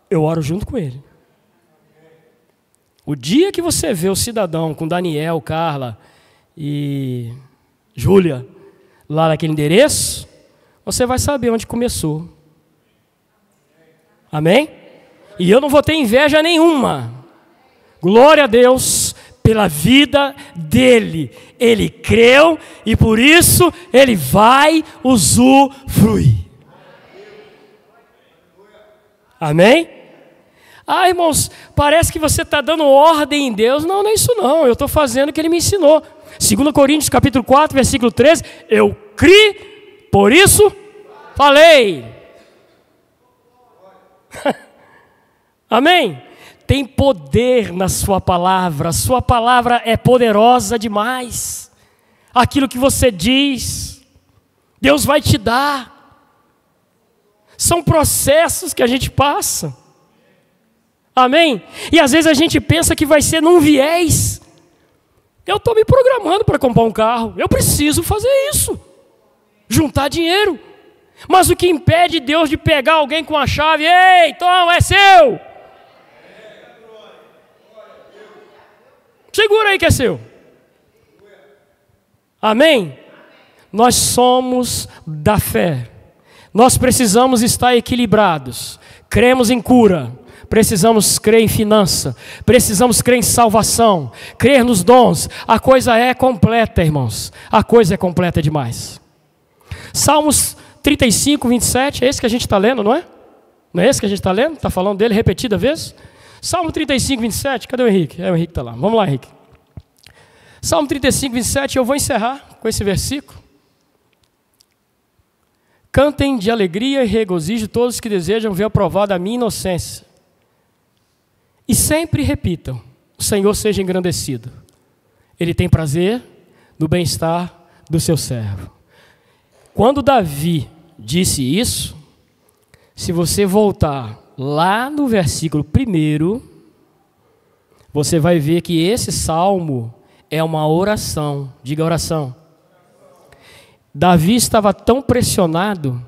Eu oro junto com ele. O dia que você vê o cidadão com Daniel, Carla e Júlia lá naquele endereço, você vai saber onde começou. Amém? E eu não vou ter inveja nenhuma. Glória a Deus pela vida dele. Ele creu e por isso ele vai usufruir. Amém? Ah, irmãos, parece que você está dando ordem em Deus. Não, não é isso não. Eu estou fazendo o que ele me ensinou. 2 Coríntios capítulo 4, versículo 13. Eu criei, por isso falei. Amém? Tem poder na sua palavra. A sua palavra é poderosa demais. Aquilo que você diz, Deus vai te dar. São processos que a gente passa. Amém? E às vezes a gente pensa que vai ser num viés. Eu estou me programando para comprar um carro. Eu preciso fazer isso. Juntar dinheiro. Mas o que impede Deus de pegar alguém com a chave? Ei, toma, é seu. Segura aí que é seu. Amém? Nós somos da fé. Nós precisamos estar equilibrados. Cremos em cura. Precisamos crer em finança. Precisamos crer em salvação. Crer nos dons. A coisa é completa, irmãos. A coisa é completa demais. Salmos 35, 27. É esse que a gente está lendo, não é? Não é esse que a gente está lendo? Está falando dele repetida vez? Salmo 35, 27. Cadê o Henrique? É, o Henrique está lá. Vamos lá, Henrique. Salmo 35, 27. Eu vou encerrar com esse versículo. Cantem de alegria e regozijo todos que desejam ver aprovada a minha inocência. E sempre repitam, o Senhor seja engrandecido. Ele tem prazer no bem-estar do seu servo. Quando Davi disse isso, se você voltar lá no versículo 1, você vai ver que esse salmo é uma oração. Diga oração. Davi estava tão pressionado,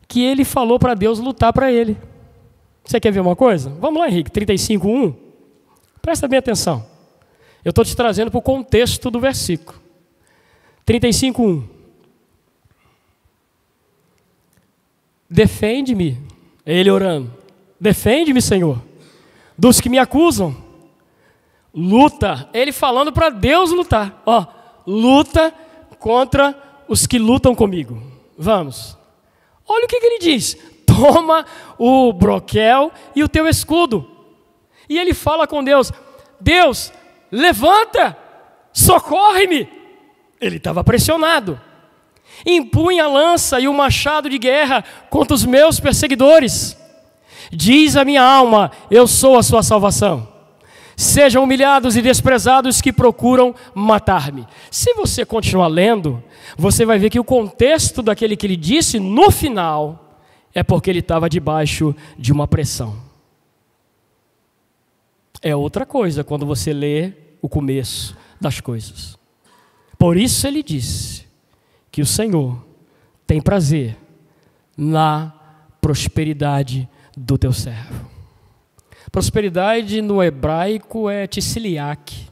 que ele falou para Deus lutar para ele. Você quer ver uma coisa? Vamos lá, Henrique, 35:1. Presta bem atenção. Eu estou te trazendo para o contexto do versículo. 35:1. Defende-me, ele orando. Defende-me, Senhor, dos que me acusam. Luta, ele falando para Deus lutar. Ó, luta contra os que lutam comigo. Vamos. Olha o que ele diz. Toma o broquel e o teu escudo. E ele fala com Deus. Deus, levanta, socorre-me. Ele estava pressionado. Empunha a lança e o machado de guerra contra os meus perseguidores. Diz a minha alma, eu sou a sua salvação. Sejam humilhados e desprezados que procuram matar-me. Se você continuar lendo, você vai ver que o contexto daquele que ele disse no final é porque ele estava debaixo de uma pressão. É outra coisa quando você lê o começo das coisas. Por isso ele disse que o Senhor tem prazer na prosperidade do teu servo. Prosperidade no hebraico é tissiliak.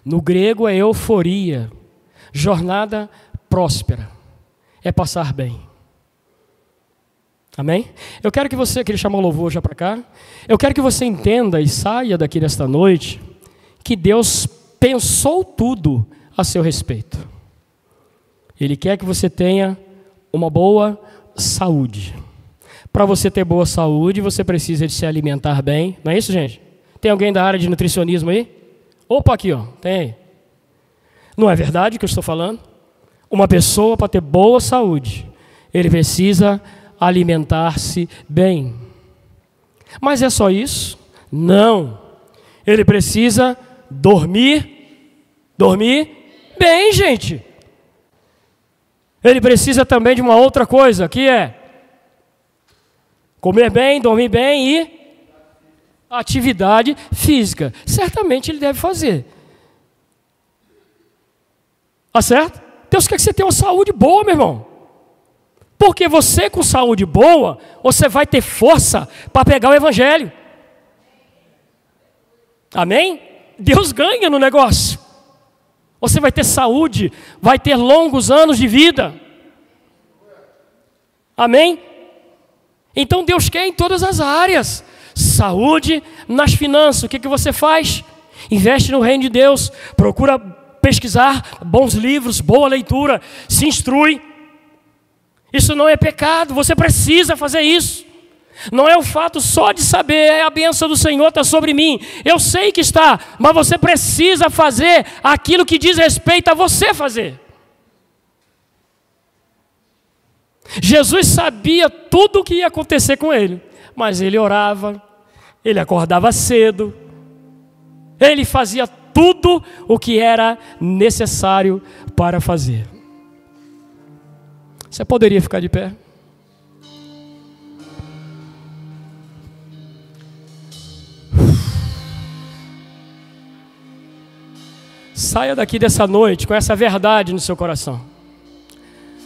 No grego é euforia. Jornada próspera. É passar bem. Amém? Eu quero que você, queria chamar o louvor já para cá. Eu quero que você entenda e saia daqui nesta noite que Deus pensou tudo a seu respeito. Ele quer que você tenha uma boa saúde. Para você ter boa saúde, você precisa de se alimentar bem. Não é isso, gente? Tem alguém da área de nutricionismo aí? Opa, aqui, ó. Tem aí. Não é verdade o que eu estou falando? Uma pessoa, para ter boa saúde, ele precisa alimentar-se bem. Mas é só isso? Não. Ele precisa dormir bem, gente. Ele precisa também de uma outra coisa, que é Comer bem, dormir bem e atividade física. Certamente ele deve fazer. Tá certo? Deus quer que você tenha uma saúde boa, meu irmão. Porque você com saúde boa, você vai ter força para pegar o evangelho. Amém? Deus ganha no negócio. Você vai ter saúde, vai ter longos anos de vida. Amém? Então Deus quer em todas as áreas. Saúde, nas finanças. O que você faz? Investe no reino de Deus. Procura pesquisar bons livros, boa leitura. Se instrui. Isso não é pecado. Você precisa fazer isso. Não é o fato só de saber a bênção do Senhor está sobre mim. Eu sei que está, mas você precisa fazer aquilo que diz respeito a você fazer. Jesus sabia tudo o que ia acontecer com ele, mas ele orava, ele acordava cedo, ele fazia tudo o que era necessário para fazer. Você poderia ficar de pé? Saia daqui dessa noite com essa verdade no seu coração.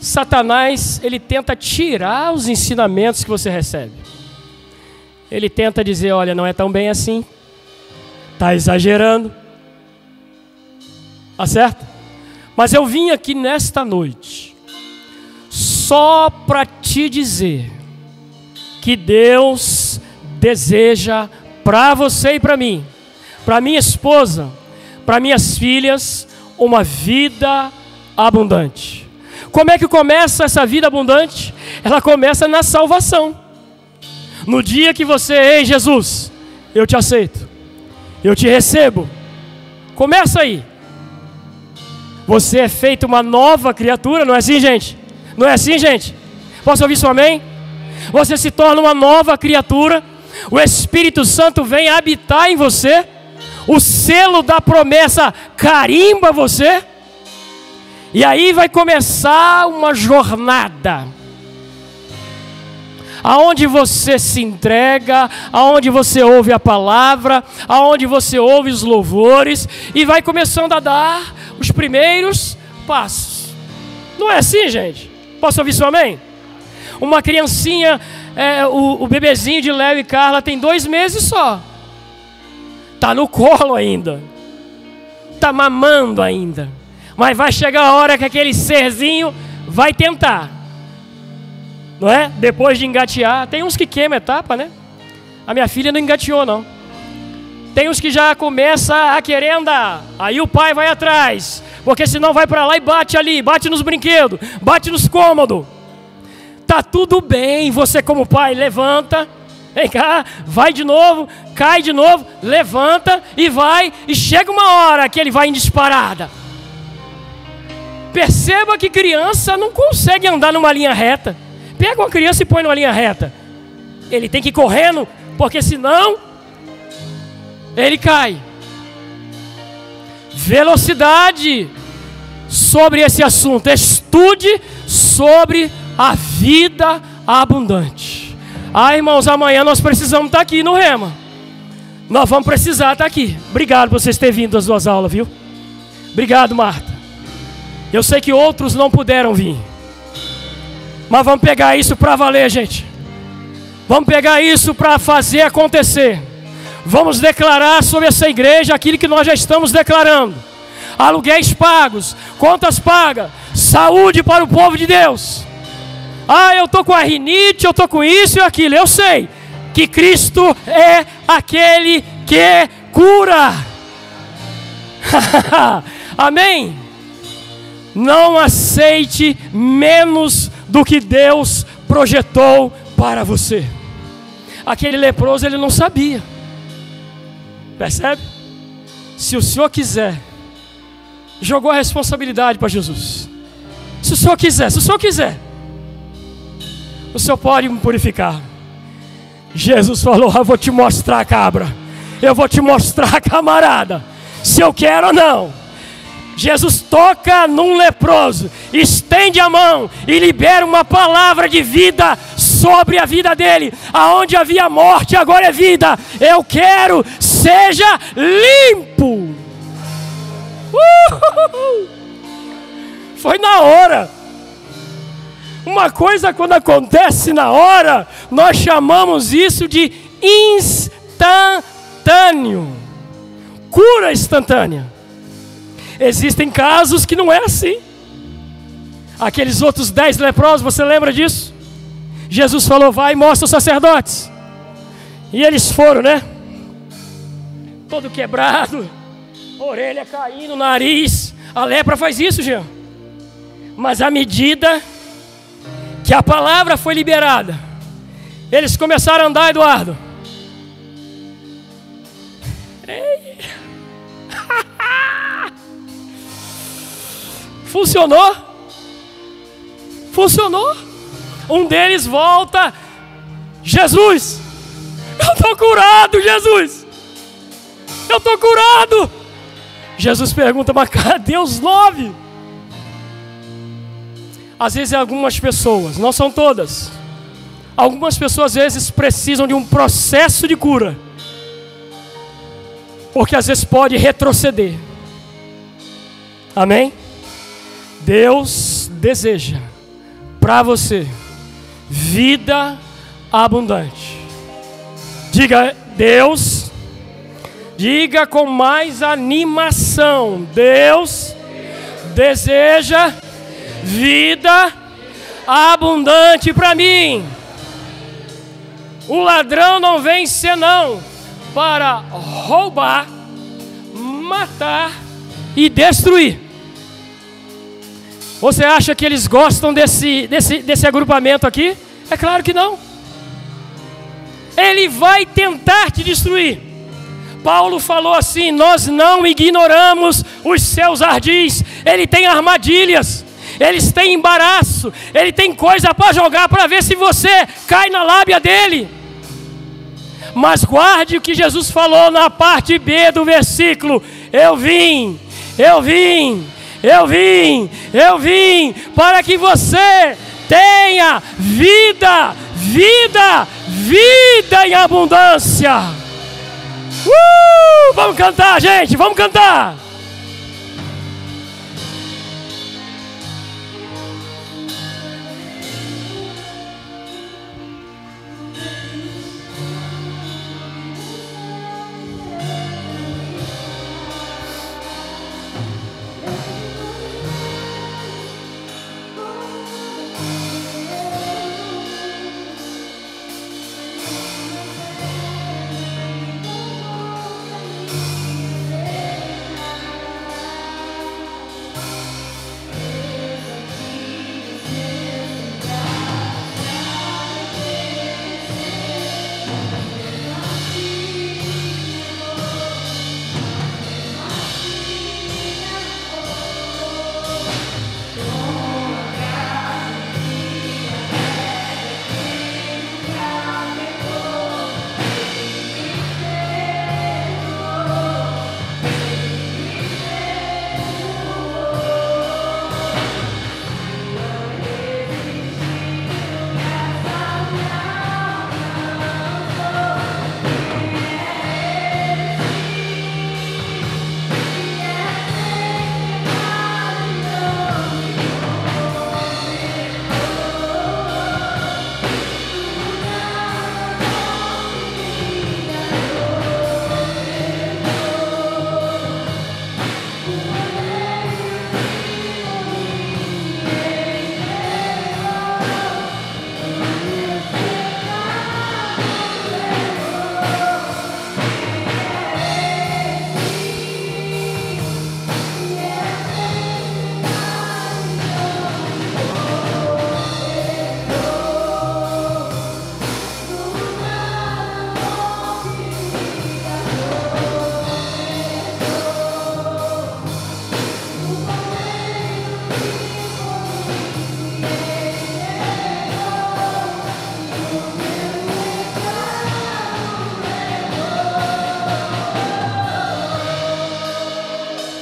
Satanás, ele tenta tirar os ensinamentos que você recebe. Ele tenta dizer, olha, não é tão bem assim. Está exagerando. Tá certo? Mas eu vim aqui nesta noite só para te dizer que Deus deseja para você e para mim, para minha esposa, para minhas filhas, uma vida abundante. Como é que começa essa vida abundante? Ela começa na salvação. No dia que você, ei Jesus, eu te aceito, eu te recebo. Começa aí. Você é feito uma nova criatura, não é assim, gente? Não é assim, gente? Posso ouvir seu amém? Você se torna uma nova criatura. O Espírito Santo vem habitar em você. O selo da promessa carimba você. E aí vai começar uma jornada, aonde você se entrega, aonde você ouve a palavra, aonde você ouve os louvores, e vai começando a dar os primeiros passos. Não é assim, gente? Posso ouvir seu amém? Uma criancinha, o bebezinho de Léo e Carla tem 2 meses só. Está no colo ainda. Está mamando ainda. Mas vai chegar a hora que aquele serzinho vai tentar. Não é? Depois de engatear. Tem uns que queimam etapa, né? A minha filha não engateou, não. Tem uns que já começa a querer andar. Aí o pai vai atrás. Porque senão vai para lá e bate ali. Bate nos brinquedos. Bate nos cômodos. Tá tudo bem. Você como pai levanta. Vem cá, vai de novo, cai de novo, levanta e vai, e chega uma hora que ele vai em disparada. Perceba que criança não consegue andar numa linha reta. Pega uma criança e põe numa linha reta. Ele tem que ir correndo, porque senão ele cai. Velocidade sobre esse assunto. Estude sobre a vida abundante. Irmãos, amanhã nós precisamos estar aqui no Rema. Nós vamos precisar estar aqui. Obrigado por vocês terem vindo às 2 aulas, viu? Obrigado, Marta. Eu sei que outros não puderam vir. Mas vamos pegar isso para valer, gente. Vamos pegar isso para fazer acontecer. Vamos declarar sobre essa igreja aquilo que nós já estamos declarando. Aluguéis pagos, contas pagas, saúde para o povo de Deus. Eu estou com a rinite, eu estou com isso e aquilo. Eu sei que Cristo é aquele que cura. Amém? Não aceite menos do que Deus projetou para você. Aquele leproso, ele não sabia. Percebe? Se o Senhor quiser, jogou a responsabilidade para Jesus. Se o Senhor quiser, o Senhor pode me purificar. Jesus falou, eu vou te mostrar, cabra. Eu vou te mostrar, camarada, se eu quero ou não. Jesus toca num leproso, estende a mão e libera uma palavra de vida sobre a vida dele. Aonde havia morte, agora é vida. Eu quero, seja limpo. Foi na hora. Uma coisa, quando acontece na hora, nós chamamos isso de instantâneo. Cura instantânea. Existem casos que não é assim. Aqueles outros 10 leprosos, você lembra disso? Jesus falou, vai e mostra os sacerdotes. E eles foram, né? Todo quebrado, orelha caindo, nariz. A lepra faz isso, Jean. Mas à medida que a palavra foi liberada, eles começaram a andar, Eduardo. Funcionou? Funcionou. Um deles volta. Jesus, eu estou curado, Jesus. Eu estou curado. Jesus pergunta, mas cadê os 9? Às vezes algumas pessoas, não são todas, algumas pessoas às vezes precisam de um processo de cura, porque às vezes pode retroceder. Amém? Deus deseja para você vida abundante. Diga, Deus, diga com mais animação, Deus deseja vida abundante para mim. O ladrão não vem senão para roubar, matar e destruir. Você acha que eles gostam desse agrupamento aqui? É claro que não. Ele vai tentar te destruir. Paulo falou assim, nós não ignoramos os seus ardis. Ele tem armadilhas, eles têm embaraço, ele tem coisa para jogar para ver se você cai na lábia dele. Mas guarde o que Jesus falou na parte B do versículo. Eu vim para que você tenha vida em abundância. Vamos cantar, gente, vamos cantar.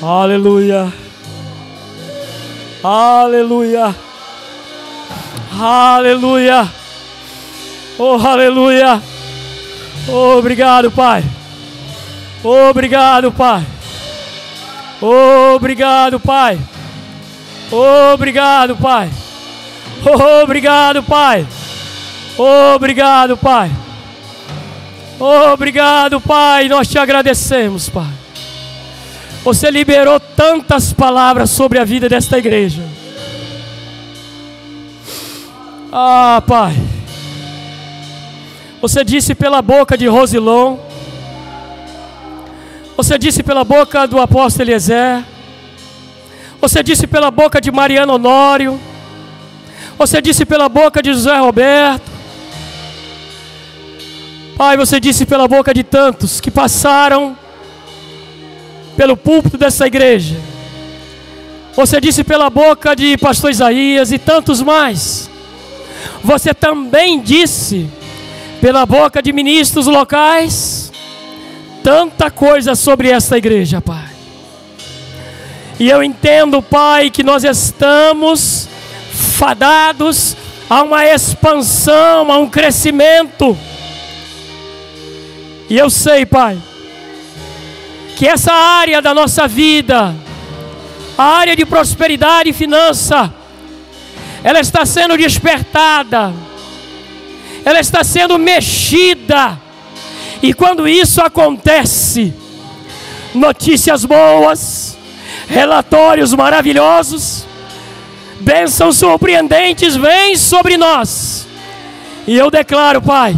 Aleluia. Aleluia. Aleluia. Oh, aleluia. Oh, obrigado, Pai. Obrigado, Pai. Obrigado, Pai. Obrigado, Pai. Obrigado, Pai. Obrigado, Pai. Obrigado, Pai. Nós te agradecemos, Pai. Você liberou tantas palavras sobre a vida desta igreja. Ah, Pai. Você disse pela boca de Rosilon. Você disse pela boca do apóstolo Eliezer. Você disse pela boca de Mariano Honório. Você disse pela boca de José Roberto. Pai, você disse pela boca de tantos que passaram pelo púlpito dessa igreja. Você disse pela boca de pastor Isaías e tantos mais. Você também disse pela boca de ministros locais tanta coisa sobre esta igreja, Pai. E eu entendo, Pai, que nós estamos fadados a uma expansão, a um crescimento. E eu sei, Pai, que essa área da nossa vida, a área de prosperidade e finança, ela está sendo despertada, ela está sendo mexida. E quando isso acontece, notícias boas, relatórios maravilhosos, bênçãos surpreendentes vêm sobre nós. E eu declaro, Pai,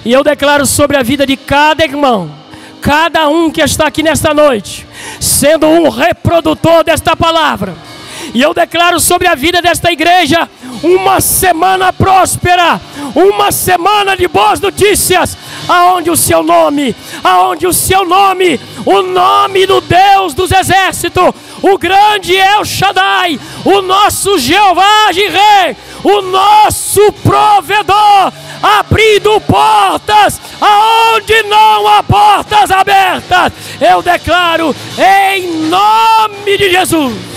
e eu declaro sobre a vida de cada irmão, cada um que está aqui nesta noite, sendo um reprodutor desta palavra. E eu declaro sobre a vida desta igreja uma semana próspera, uma semana de boas notícias, aonde o seu nome, o nome do Deus dos exércitos, o grande El Shaddai, o nosso Jeová Jireh, o nosso provedor, abrindo portas aonde não há portas abertas. Eu declaro em nome de Jesus.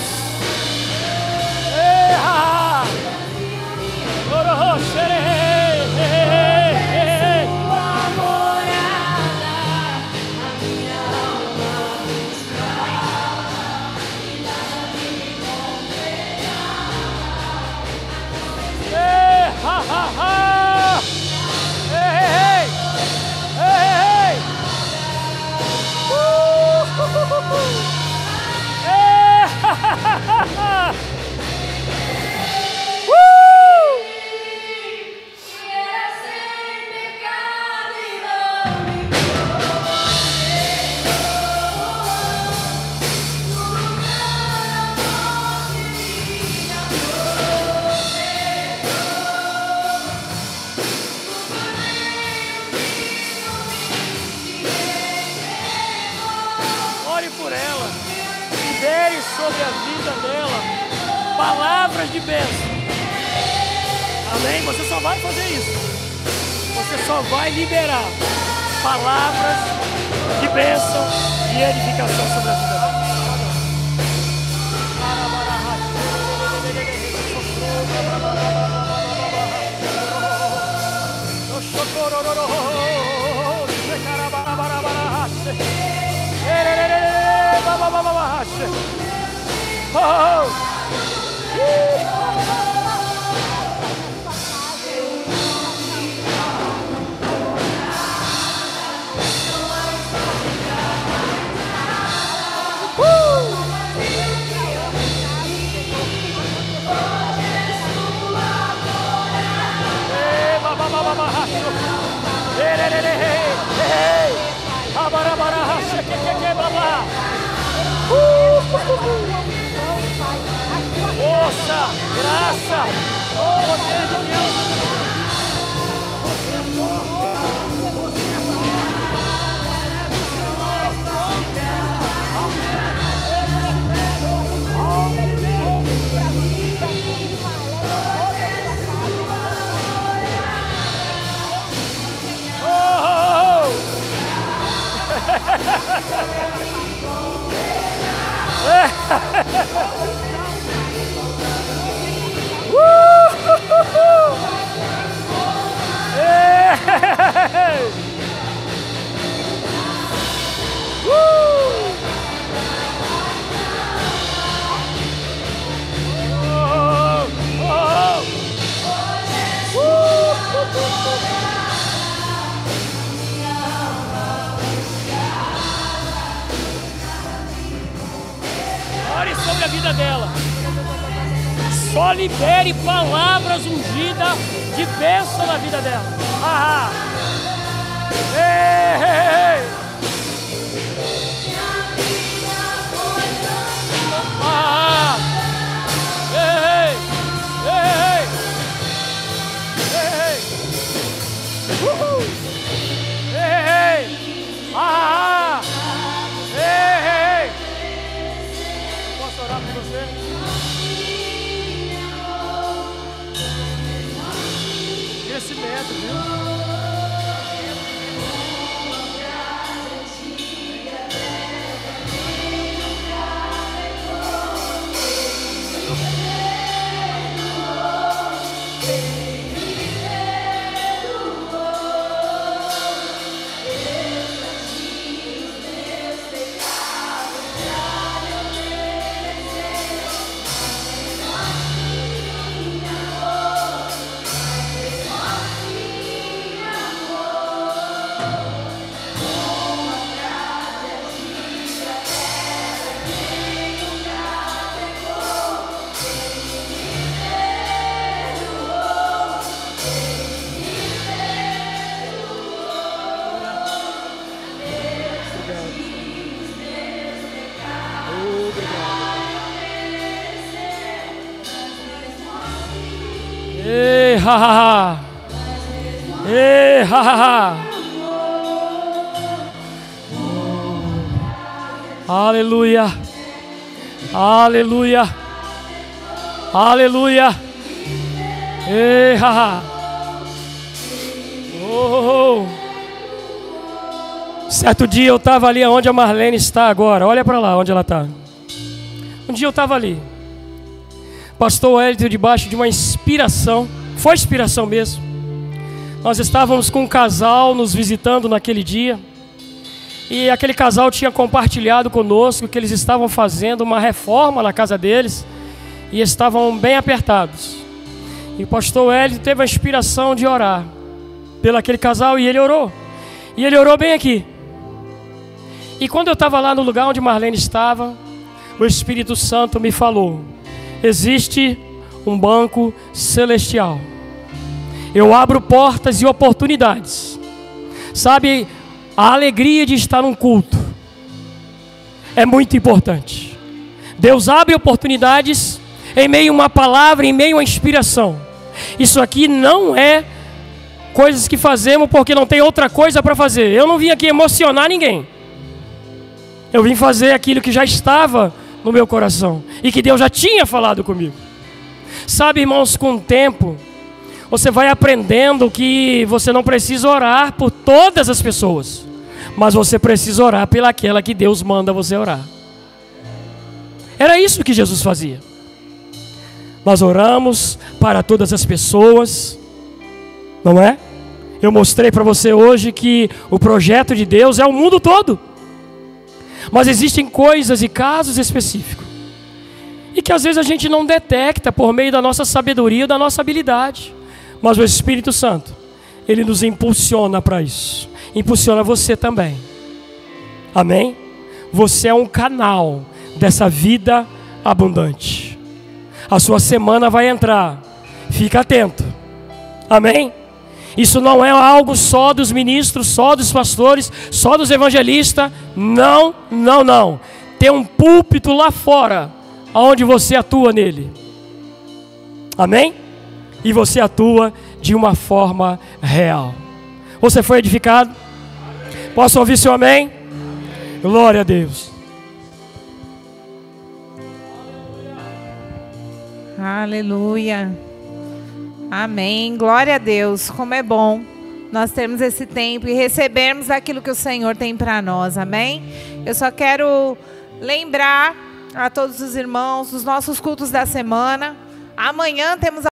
Sobre a vida dela, palavras de bênção. Amém? Você só vai fazer isso. Você só vai liberar palavras de bênção e edificação sobre a vida dela. Força, graça, poder de Deus. sobre a vida dela. Só libere palavras ungidas de bênção na vida dela. Ah, ei, ei, ei. Ah, ei, ei, ei, ei, ah, ei. Posso orar por você? Crescimento, viu? Ei, ha, ha, ha. Ei, ha, ha, ha. Aleluia. Aleluia. Aleluia. Ei, ha, ha. Oh. Certo dia eu estava ali onde a Marlene está agora. Olha para lá onde ela está. Um dia eu estava ali. Pastor Wellington, debaixo de uma inspiração. Foi inspiração mesmo. Nós estávamos com um casal nos visitando naquele dia. E aquele casal tinha compartilhado conosco que eles estavam fazendo uma reforma na casa deles. E estavam bem apertados. E o pastor Wellington teve a inspiração de orar pelo aquele casal e ele orou. E ele orou bem aqui. E quando eu estava lá no lugar onde Marlene estava, o Espírito Santo me falou: existe um banco celestial. Eu abro portas e oportunidades. Sabe, a alegria de estar num culto é muito importante. Deus abre oportunidades em meio a uma palavra, em meio a uma inspiração. Isso aqui não é coisas que fazemos porque não tem outra coisa para fazer. Eu não vim aqui emocionar ninguém. Eu vim fazer aquilo que já estava no meu coração e que Deus já tinha falado comigo. Sabe, irmãos, com o tempo você vai aprendendo que você não precisa orar por todas as pessoas, mas você precisa orar pelaquela que Deus manda você orar. Era isso que Jesus fazia. Nós oramos para todas as pessoas, não é? Eu mostrei para você hoje que o projeto de Deus é o mundo todo. Mas existem coisas e casos específicos e que às vezes a gente não detecta por meio da nossa sabedoria ou da nossa habilidade. Mas o Espírito Santo, ele nos impulsiona para isso. Impulsiona você também. Amém? Você é um canal dessa vida abundante. A sua semana vai entrar. Fica atento. Amém? Isso não é algo só dos ministros, só dos pastores, só dos evangelistas. Não, não, não. Tem um púlpito lá fora, onde você atua nele. Amém? E você atua de uma forma real. Você foi edificado? Posso ouvir seu amém? Glória a Deus. Aleluia. Amém. Glória a Deus. Como é bom nós termos esse tempo e recebermos aquilo que o Senhor tem para nós. Amém? Eu só quero lembrar a todos os irmãos dos nossos cultos da semana. Amanhã temos